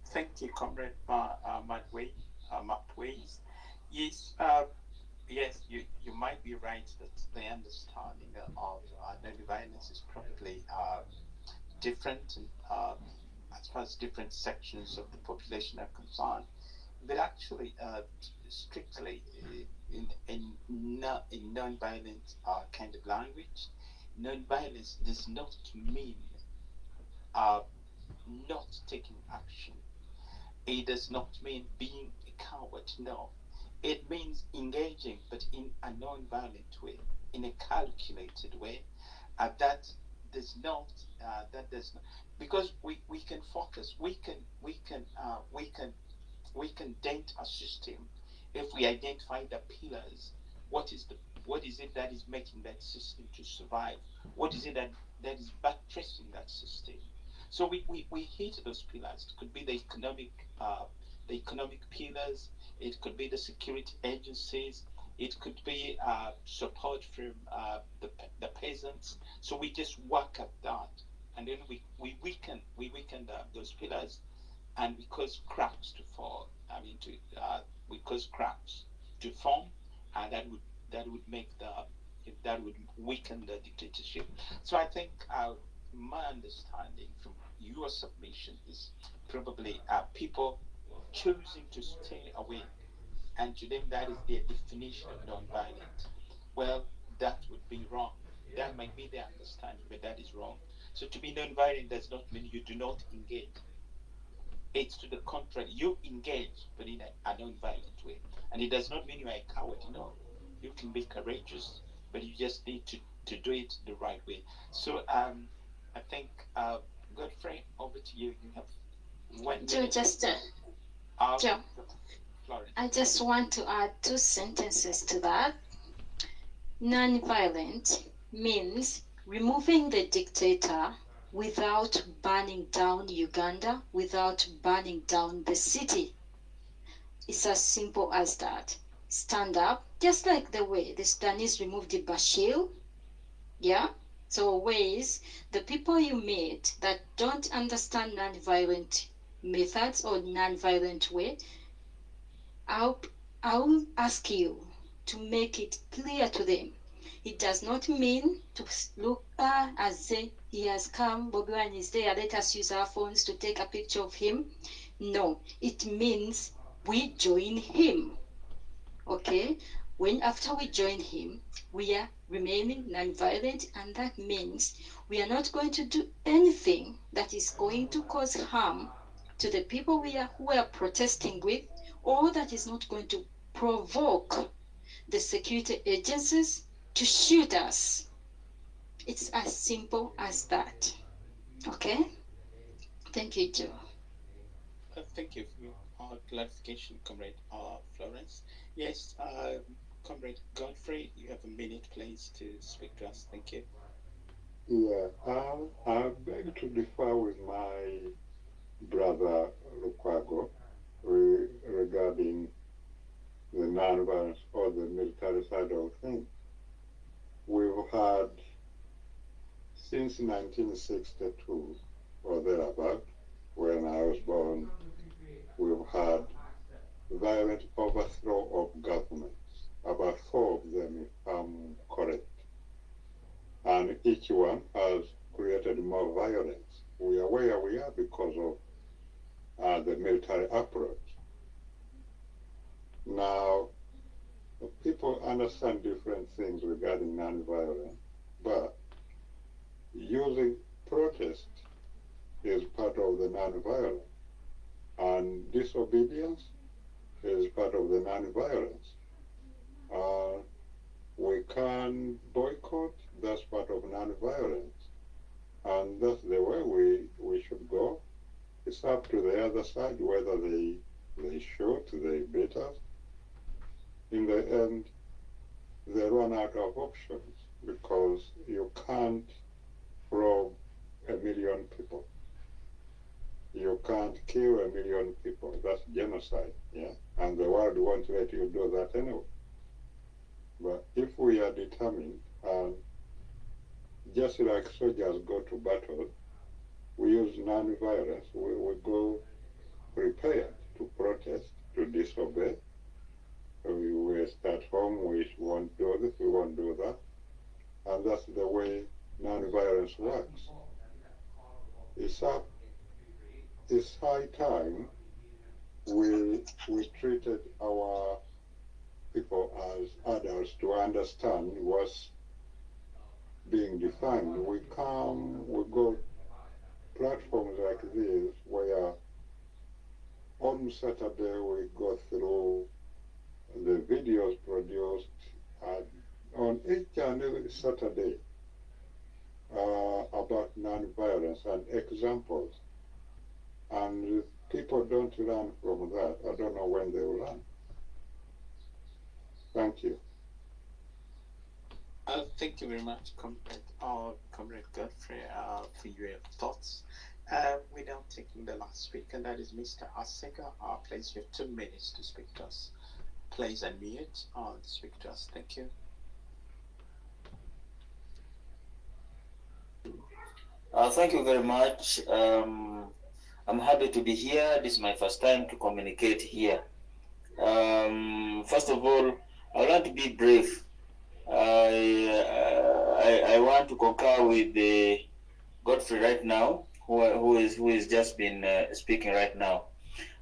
Thank you, Comrade Matways. Yes, yes, you might be right that the understanding of non-violence is probably different as far as different sections of the population are concerned. But actually, strictly in non-violent kind of language, non-violence does not mean not taking action. It does not mean being a coward. No, it means engaging, but in a non-violent way, in a calculated way. That does not. Because we can focus. We can dent a system if we identify the pillars. What is it that is making that system to survive? What is it that is buttressing that system? So we hit those pillars. It could be the economic pillars. It could be the security agencies. It could be support from the peasants. So we just work at that, and then we weaken those pillars, and we cause cracks to fall. We cause cracks to form, and that would weaken the dictatorship. So I think my understanding from your submission is probably people choosing to stay away, and to them that is their definition of non-violent. Well, that would be wrong. That might be their understanding, but that is wrong. So to be non-violent does not mean you do not engage. It's to the contrary. You engage, but in a non-violent way. And it does not mean you are a coward. No, you can be courageous, but you just need to do it the right way. So I think, Godfrey, over to you. You have 1 minute. Joe, I just want to add 2 sentences to that. Non-violent means removing the dictator without burning down Uganda, without burning down the city. It's as simple as that. Stand up, just like the way the Sudanese removed the Bashir. Yeah? So ways the people you meet that don't understand non-violent methods or non-violent way, I'll ask you to make it clear to them. It does not mean to look as if he has come, Bobby Wine is there, let us use our phones to take a picture of him. No, it means we join him. Okay? When after we join him, we are remaining non-violent, and that means we are not going to do anything that is going to cause harm to the people who are protesting with, or that is not going to provoke the security agencies to shoot us. It's as simple as that. Okay? Thank you, Joe. Thank you for your clarification, Comrade Florence. Yes, Comrade Godfrey, you have a minute, please, to speak to us. Thank you. Yeah, I beg to differ with my brother Lukwago regarding the non-violence or the military side of things. We've had, since 1962 or thereabout, when I was born, we've had violent overthrow of governments, about 4 of them, if I'm correct. And each one has created more violence. We are where we are because of the military approach. Now, people understand different things regarding non-violence, but using protest is part of the non-violence, and disobedience is part of the non-violence. We can boycott, that's part of non-violence, and that's the way we should go. It's up to the other side whether they shoot, they beat us. In the end, they run out of options because you can't rob 1 million people. You can't kill 1 million people. That's genocide, yeah? And the world won't let you do that anyway. But if we are determined, and just like soldiers go to battle, we use non-violence, we go prepared to protest, to disobey. We start home, we won't do this, we won't do that. And that's the way non-violence works. It's high time we treated our people as adults to understand what's being defined. We go platforms like this where on Saturday we go through the videos produced on each and every Saturday about non-violence and examples. And if people don't learn from that, I don't know when they will learn. Thank you. Thank you very much, Comrade Godfrey, for your thoughts. We're now taking the last speaker, that is Mr. Aseka. Please, you have 2 minutes to speak to us. Please unmute to speak to us. Thank you. Thank you very much. I'm happy to be here. This is my first time to communicate here. First of all, I want to be brief. I want to concur with Godfrey right now, who is just been speaking right now.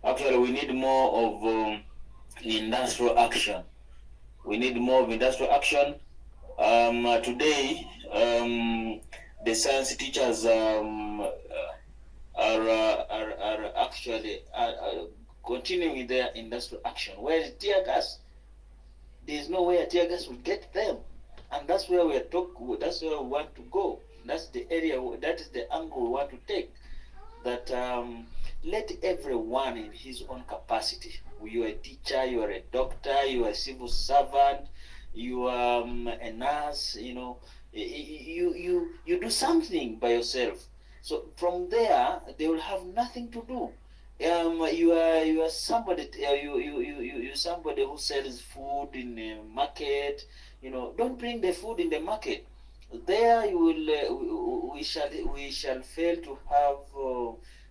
Actually, we need more of industrial action. We need more of industrial action. Today, the science teachers are actually continuing their industrial action. Where is tear gas? There is no way a tear gas will get them, and that's where that's where we want to go. That's the area. That is the angle we want to take. That let everyone in his own capacity. You are a teacher, you are a doctor, you are a civil servant, you are a nurse. You do something by yourself. So from there, they will have nothing to do. You are are somebody, you somebody who sells food in the market. Don't bring the food in the market. There you will, we shall fail to have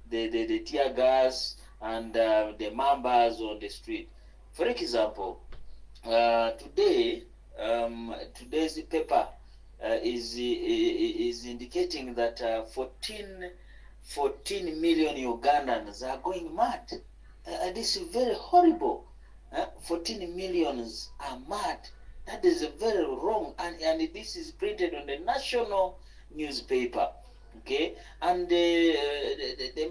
the tear gas and the mambas on the street. For example, today's paper is indicating that 14 million Ugandans are going mad. This is very horrible. 14 millions are mad. That is very wrong, and this is printed on the national newspaper. Okay, and the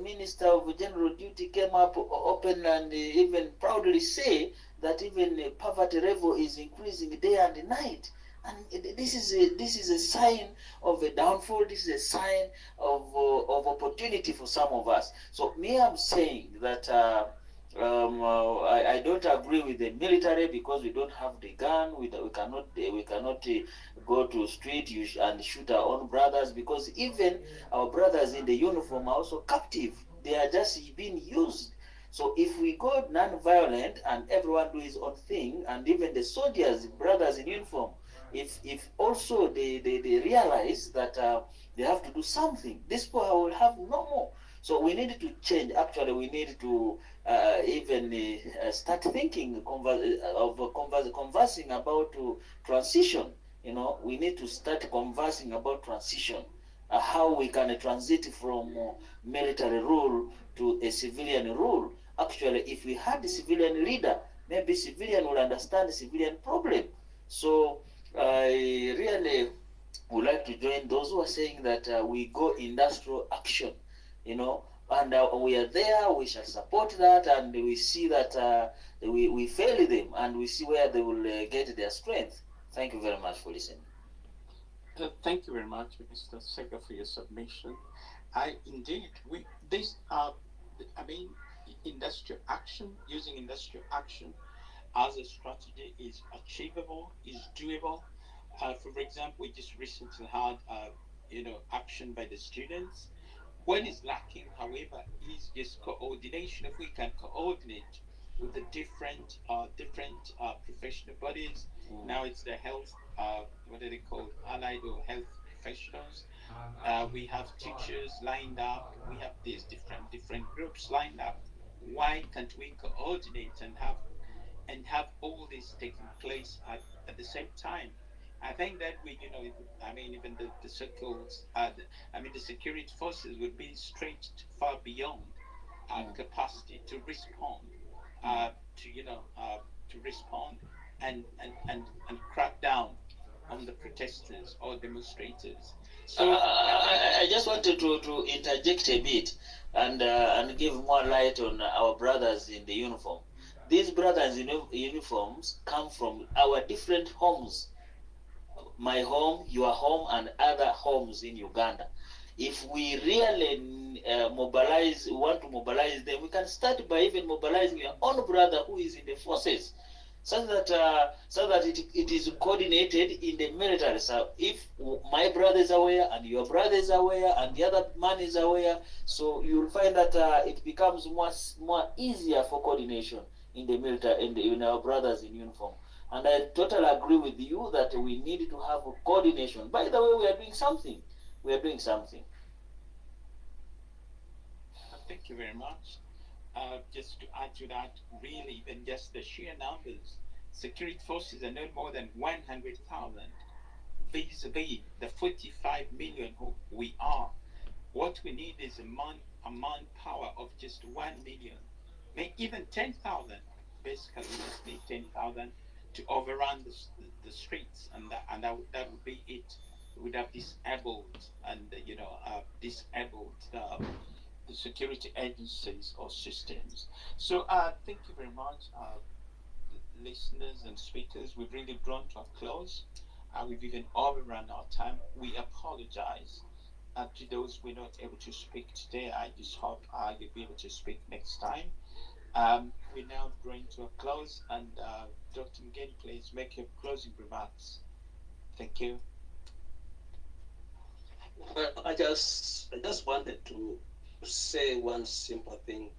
Minister of General Duty came up open and even proudly say that even the poverty level is increasing day and night. And this is a sign of a downfall. This is a sign of opportunity for some of us. So me, I'm saying that I don't agree with the military because we don't have the gun. We cannot go to street and shoot our own brothers, because even our brothers in the uniform are also captive. They are just being used. So if we go non-violent and everyone do his own thing, and even the soldiers, brothers in uniform, if also they realize that they have to do something, this people will have no more. So we need to change. Actually, we need to even start thinking conversing about transition. We need to start conversing about transition, how we can transit from military rule to a civilian rule. Actually, if we had a civilian leader, maybe civilian will understand the civilian problem. So I really would like to join those who are saying that we go industrial action, and we are there. We shall support that, and we see that we fail them, and we see where they will get their strength. Thank you very much for listening. Thank you very much, Mr. Sega, for your submission. Industrial action, using industrial action as a strategy is achievable, is doable. For example, we just recently had, action by the students. What is lacking, however, is just coordination. If we can coordinate with the different professional bodies, now it's the health, what are they called, allied or health professionals. We have teachers lined up. We have these different groups lined up. Why can't we coordinate and have all this taking place at the same time? I think that even the circles, the security forces would be stretched far beyond capacity to respond, to respond and crack down on the protesters or demonstrators. So I just wanted to interject a bit and give more light on our brothers in the uniform. These brothers in uniforms come from our different homes. My home, your home, and other homes in Uganda. If we really want to mobilize them, we can start by even mobilizing your own brother who is in the forces, so that it is coordinated in the military. So if my brother is aware and your brother is aware and the other man is aware, so you'll find that it becomes more easier for coordination in the military and in our brothers in uniform. And I totally agree with you that we need to have coordination. By the way, we are doing something. Thank you very much. Just to add to that, really, even just the sheer numbers, security forces are not more than 100,000 vis-a-vis the 45 million who we are. What we need is a manpower of just 1 million, maybe even 10,000. Basically, we just need 10,000 to overrun the streets, and that would be it. We would have disabled the security agencies or systems. So thank you very much, listeners and speakers. We've really drawn to a close. We've even overrun our time. We apologize to those we're not able to speak today. I just hope you'll be able to speak next time. We're now drawing to a close, and Dr. Mgeni, please make your closing remarks. Thank you. Well, I just wanted to say one simple thing.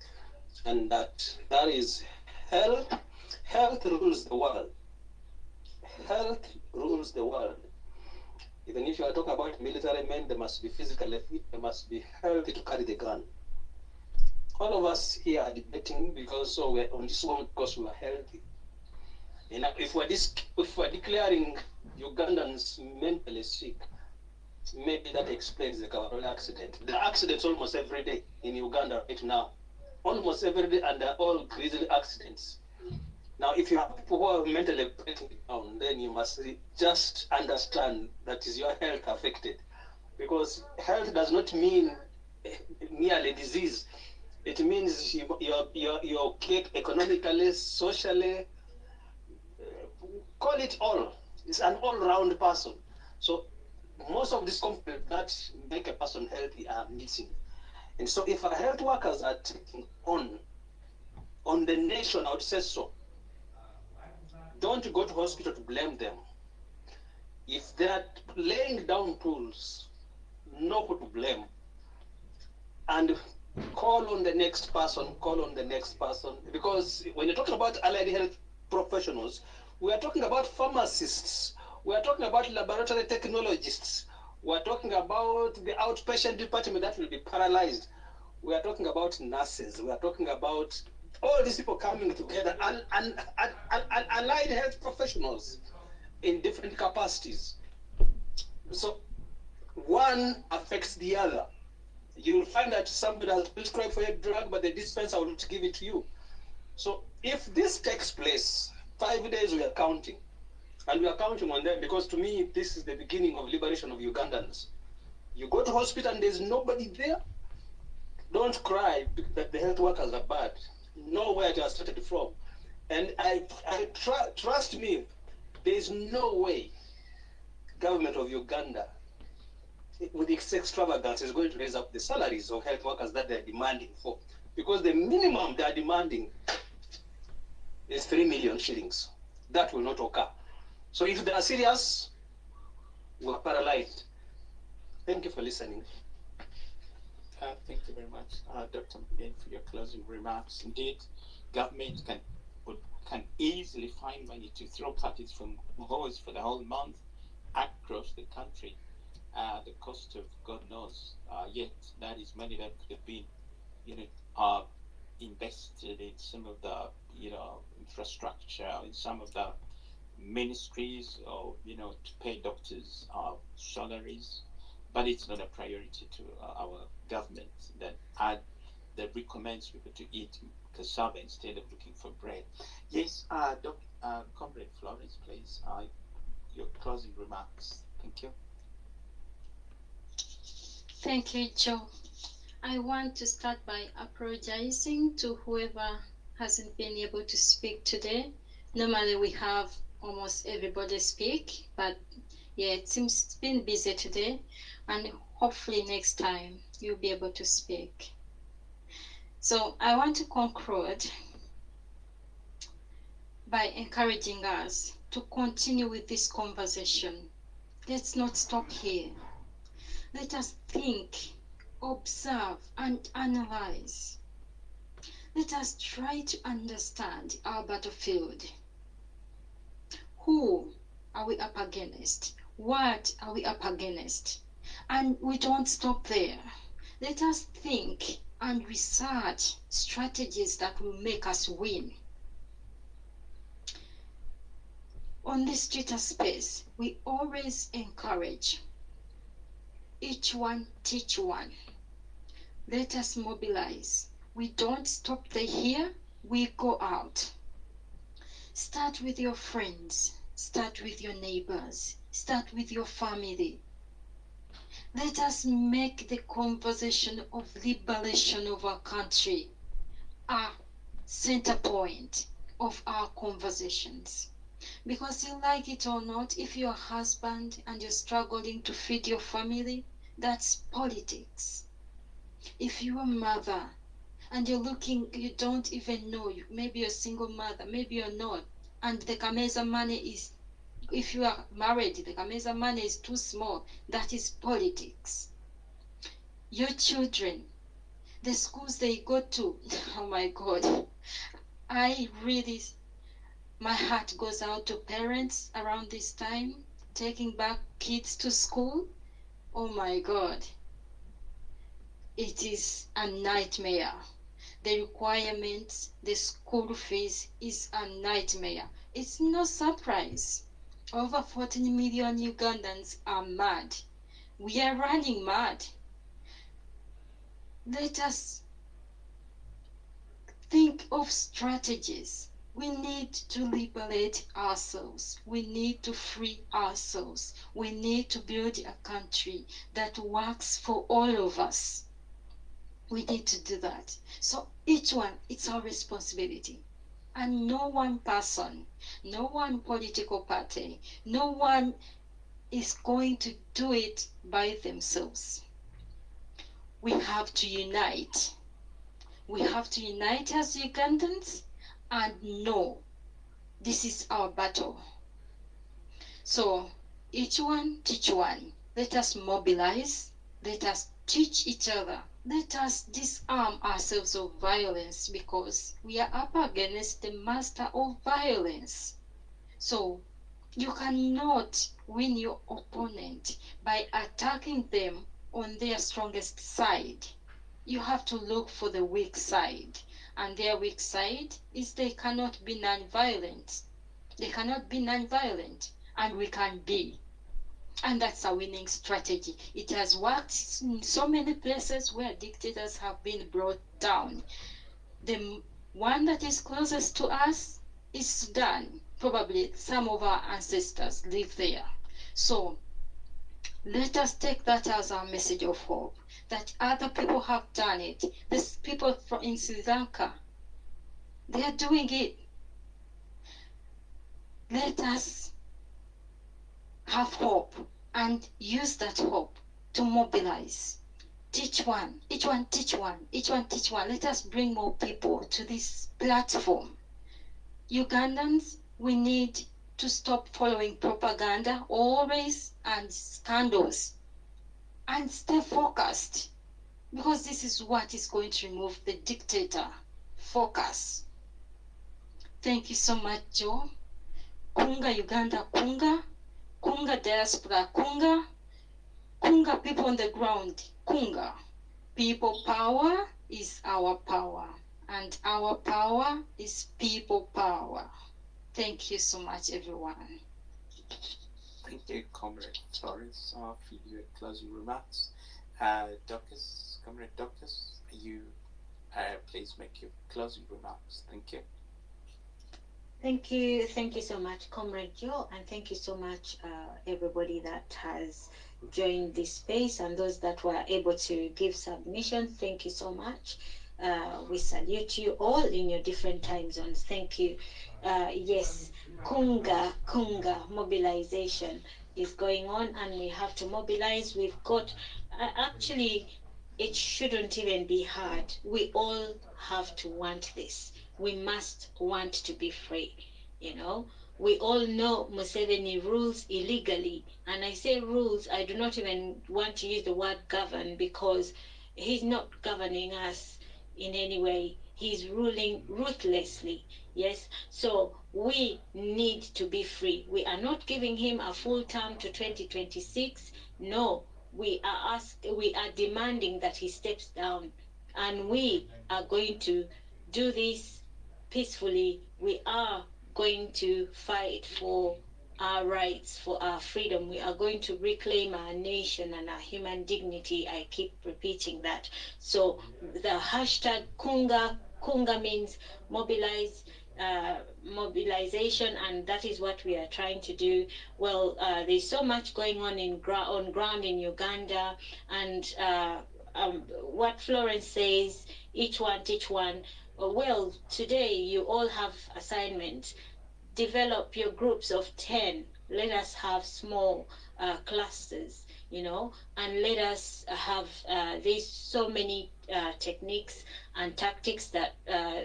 and that is health. Health rules the world. Health rules the world. Even if you are talking about military men, they must be physically fit, they must be healthy to carry the gun. All of us here are debating because we're on this one because we are healthy. And if we're declaring Ugandans mentally sick, maybe that explains the Kawarole accident. There are accidents almost every day in Uganda right now. Almost every day, and they're all grisly accidents. Now, if you have people who are mentally breaking down, then you must just understand that is your health affected. Because health does not mean merely disease. It means you're okay economically, socially, call it all. It's an all-round person. So most of these components that make a person healthy are missing. And so if our health workers are taking on the nation, I would say so. Don't go to hospital to blame them. If they are laying down tools, know who to blame. And call on the next person, Because when you're talking about allied health professionals, we are talking about pharmacists, we are talking about laboratory technologists, we are talking about the outpatient department that will be paralyzed, we are talking about nurses, we are talking about all these people coming together, and allied health professionals in different capacities. So one affects the other. You'll find that somebody has prescribed for a drug, but the dispenser will not give it to you. So if this takes place, 5 days we are counting. And we are counting on them because to me, this is the beginning of liberation of Ugandans. You go to hospital and there's nobody there. Don't cry that the health workers are bad. Know where it has started from. And trust me, there is no way government of Uganda, with its extravagance, is going to raise up the salaries of health workers that they're demanding for. Because the minimum they're demanding is 3 million shillings. That will not occur. So if they are serious, we're paralyzed. Thank you for listening. Thank you very much, Dr. McGinn, for your closing remarks. Indeed, government can easily find money to throw parties from Muhoozi for the whole month across the country. The cost of God knows. Yet that is money that could have been, invested in some of the, infrastructure, in some of the ministries, or to pay doctors salaries. But it's not a priority to our government that recommends people to eat cassava instead of looking for bread. Yes, Comrade Florence, please, your closing remarks. Thank you. Thank you, Joe. I want to start by apologizing to whoever hasn't been able to speak today. Normally we have almost everybody speak, but yeah, it seems it's been busy today, and hopefully next time you'll be able to speak. So I want to conclude by encouraging us to continue with this conversation. Let's not stop here. Let us think, observe, and analyze. Let us try to understand our battlefield. Who are we up against? What are we up against? And we don't stop there. Let us think and research strategies that will make us win. On this Twitter space, we always encourage each one teach one. Let us mobilize. We don't stop here, we go out. Start with your friends, start with your neighbors, start with your family. Let us make the conversation of liberation of our country a center point of our conversations. Because you like it or not, if you're a husband and you're struggling to feed your family, that's politics. If you're a mother and you're looking, you don't even know, maybe you're a single mother, maybe you're not, and the Kameza money is, if you are married, the Kameza money is too small, that is politics. Your children, the schools they go to, oh my God, my heart goes out to parents around this time, taking back kids to school. Oh my God, it is a nightmare. The requirements, the school fees is a nightmare. It's no surprise. Over 14 million Ugandans are mad. We are running mad. Let us think of strategies. We need to liberate ourselves. We need to free ourselves. We need to build a country that works for all of us. We need to do that. So each one, it's our responsibility. And no one person, no one political party, no one is going to do it by themselves. We have to unite. We have to unite as Ugandans and know this is our battle. So each one teach one. Let us mobilize. Let us teach each other. Let us disarm ourselves of violence, because we are up against the master of violence. So you cannot win your opponent by attacking them on their strongest side. You have to look for the weak side. And their weak side is they cannot be non-violent. They cannot be non-violent, and we can be. And that's a winning strategy. It has worked in so many places where dictators have been brought down. The one that is closest to us is Sudan. Probably some of our ancestors live there. So let us take that as our message of hope, that other people have done it. These people in Sri Lanka, they are doing it. Let us have hope and use that hope to mobilize. Teach one, each one teach one, each one teach one. Let us bring more people to this platform. Ugandans, we need to stop following propaganda always and scandals and stay focused, because this is what is going to remove the dictator. Focus. Thank you so much, Joe. Kunga Uganda, kunga. Kunga diaspora, kunga. Kunga people on the ground, kunga. People power is our power, and our power is people power. Thank you so much, everyone. Thank you, Comrade Florence, for your closing remarks. Docus, Comrade Docus, you please make your closing remarks. Thank you. Thank you so much, Comrade Joe, and thank you so much, everybody that has joined this space and those that were able to give submissions. Thank you so much. We salute you all in your different time zones. Thank you. Yes, Kunga mobilization is going on, and we have to mobilize. We've got, actually, it shouldn't even be hard. We all have to want this. We must want to be free, you know. We all know Museveni rules illegally. And I say rules, I do not even want to use the word govern, because he's not governing us in any way. He's ruling ruthlessly. Yes, so we need to be free. We are not giving him a full term to 2026. No, we are demanding that he steps down, and we are going to do this peacefully. We are going to fight for our rights, for our freedom. We are going to reclaim our nation and our human dignity. I keep repeating that. So the hashtag Kunga means mobilize, mobilization, and that is what we are trying to do. Well, there's so much going on on ground in Uganda, and what Florence says, each one teach one. Well, today you all have assignments. Develop your groups of 10. Let us have small clusters, you know, and let us have, there's so many techniques and tactics that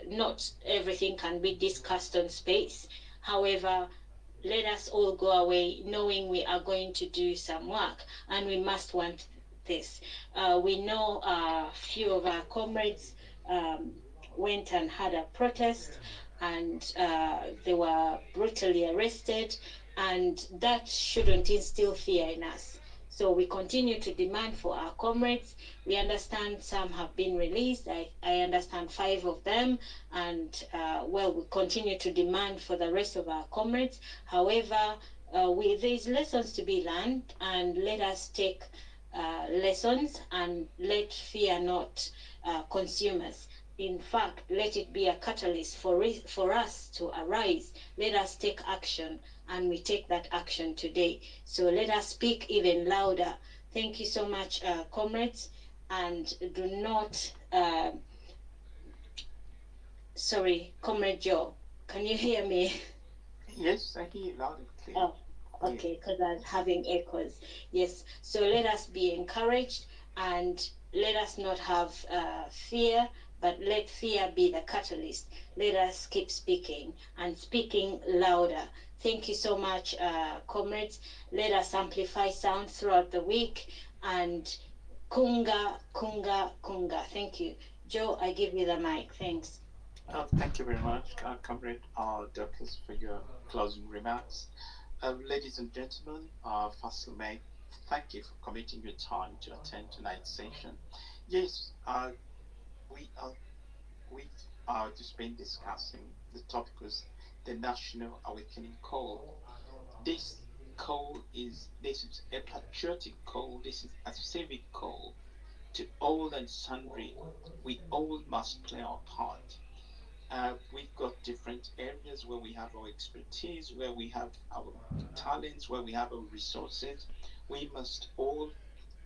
not everything can be discussed on space. However, let us all go away knowing we are going to do some work, and we must want this. We know a few of our comrades went and had a protest, and they were brutally arrested, and that shouldn't instill fear in us. So we continue to demand for our comrades. We understand some have been released. I understand 5 of them, and well, we continue to demand for the rest of our comrades. However, there's lessons to be learned, and let us take lessons and let fear not consume us. In fact, let it be a catalyst for us to arise. Let us take action, and we take that action today. So let us speak even louder. Thank you so much, comrades, and do not, sorry, Comrade Joe, can you hear me? Yes, I hear you loud and clear. Oh, okay, because I'm having echoes. Yes, so let us be encouraged, and let us not have fear, but let fear be the catalyst. Let us keep speaking and speaking louder. Thank you so much, comrades. Let us amplify sound throughout the week, and kunga, kunga, kunga. Thank you. Joe, I give you the mic. Thanks. Thank you very much, Comrade Dorcas, for your closing remarks. Ladies and gentlemen, firstly, may thank you for committing your time to attend tonight's session. Yes, we've just been discussing the topic was the National Awakening Call. This this is a patriotic call. This is a civic call to all and sundry. We all must play our part. We've got different areas where we have our expertise, where we have our talents, where we have our resources. We must all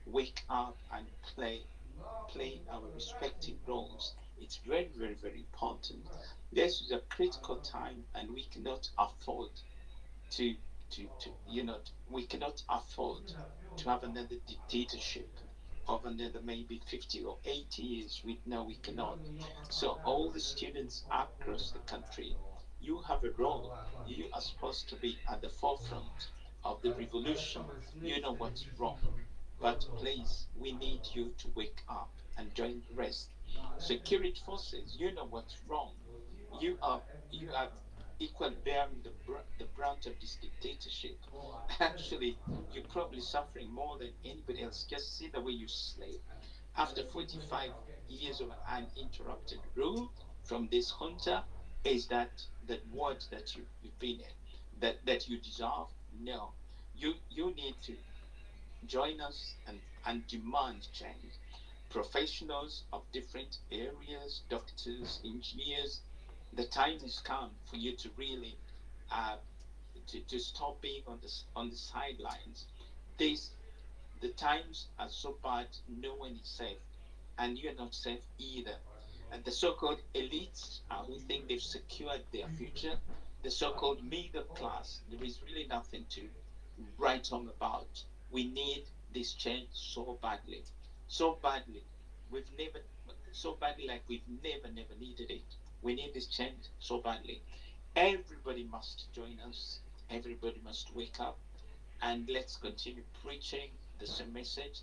wake up and play our respective roles. It's very, very, very important. This is a critical time, and we cannot afford to we cannot afford to have another dictatorship of another maybe 50 or 80 years. We cannot. So all the students across the country, you have a role. You are supposed to be at the forefront of the revolution. You know what's wrong. But please, we need you to wake up and join the rest. Security forces, you know what's wrong. You are equally bearing the brunt of this dictatorship. Actually, you're probably suffering more than anybody else. Just see the way you slave. After 45 years of uninterrupted rule from this junta, is that the word that you've been in, that you deserve? No. You need to join us and demand change. Professionals of different areas, doctors, engineers, the time has come for you to really to stop being on the sidelines. The times are so bad, no one is safe, and you're not safe either. And the so-called elites who think they've secured their future, the so-called middle class, there is really nothing to write home about. We need this change so badly, so badly. We've never, so badly like we've never needed it. We need this change so badly. Everybody must join us. Everybody must wake up, and let's continue preaching the same message.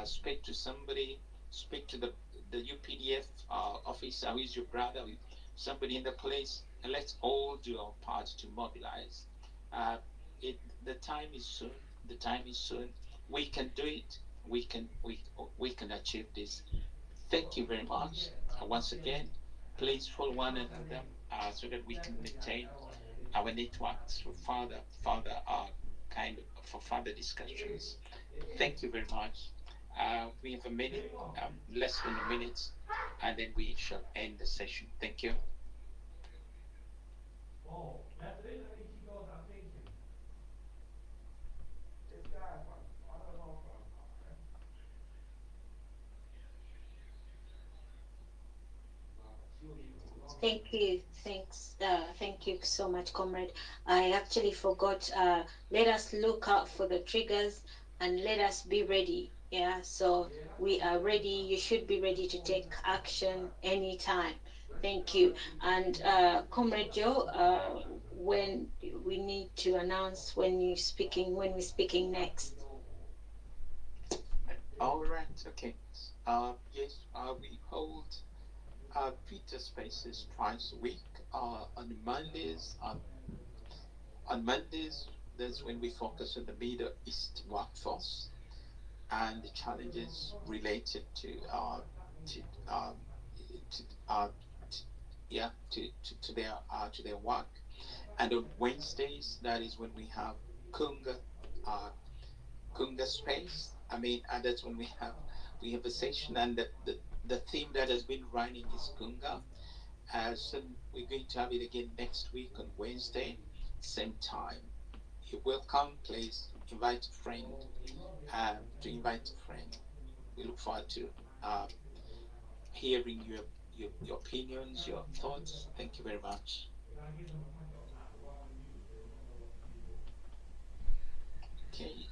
Speak to somebody. Speak to the UPDF officer who is your brother, somebody in the place, and let's all do our part to mobilize. The time is soon. The time is soon. We can do it. We can achieve this. Thank you very much. Once again, please follow one another so that we can maintain our networks for further discussions. Thank you very much. We have a minute, less than a minute, and then we shall end the session. Thank you. Thank you. Thanks. Thank you so much, comrade. I actually forgot. Let us look out for the triggers and let us be ready. Yeah. So we are ready. You should be ready to take action anytime. Thank you. And Comrade Joe, when we need to announce when we're speaking next. All right. Okay. Yes. We hold Twitter Spaces twice a week. On Mondays. On Mondays, that's when we focus on the Middle East workforce and the challenges related to to, uh, to yeah to their work. And on Wednesdays, that is when we have Kunga uh, Kunga space. I mean, and that's when we have a session, and the theme that has been running is Kunga. So we're going to have it again next week on Wednesday, same time. You're welcome. Please invite a friend. To invite a friend. We look forward to uh, hearing your opinions, your thoughts. Thank you very much. Okay.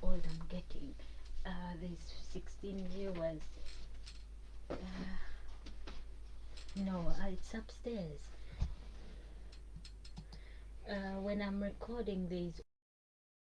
old I'm getting. There's 16 viewers. No, it's upstairs. When I'm recording, there's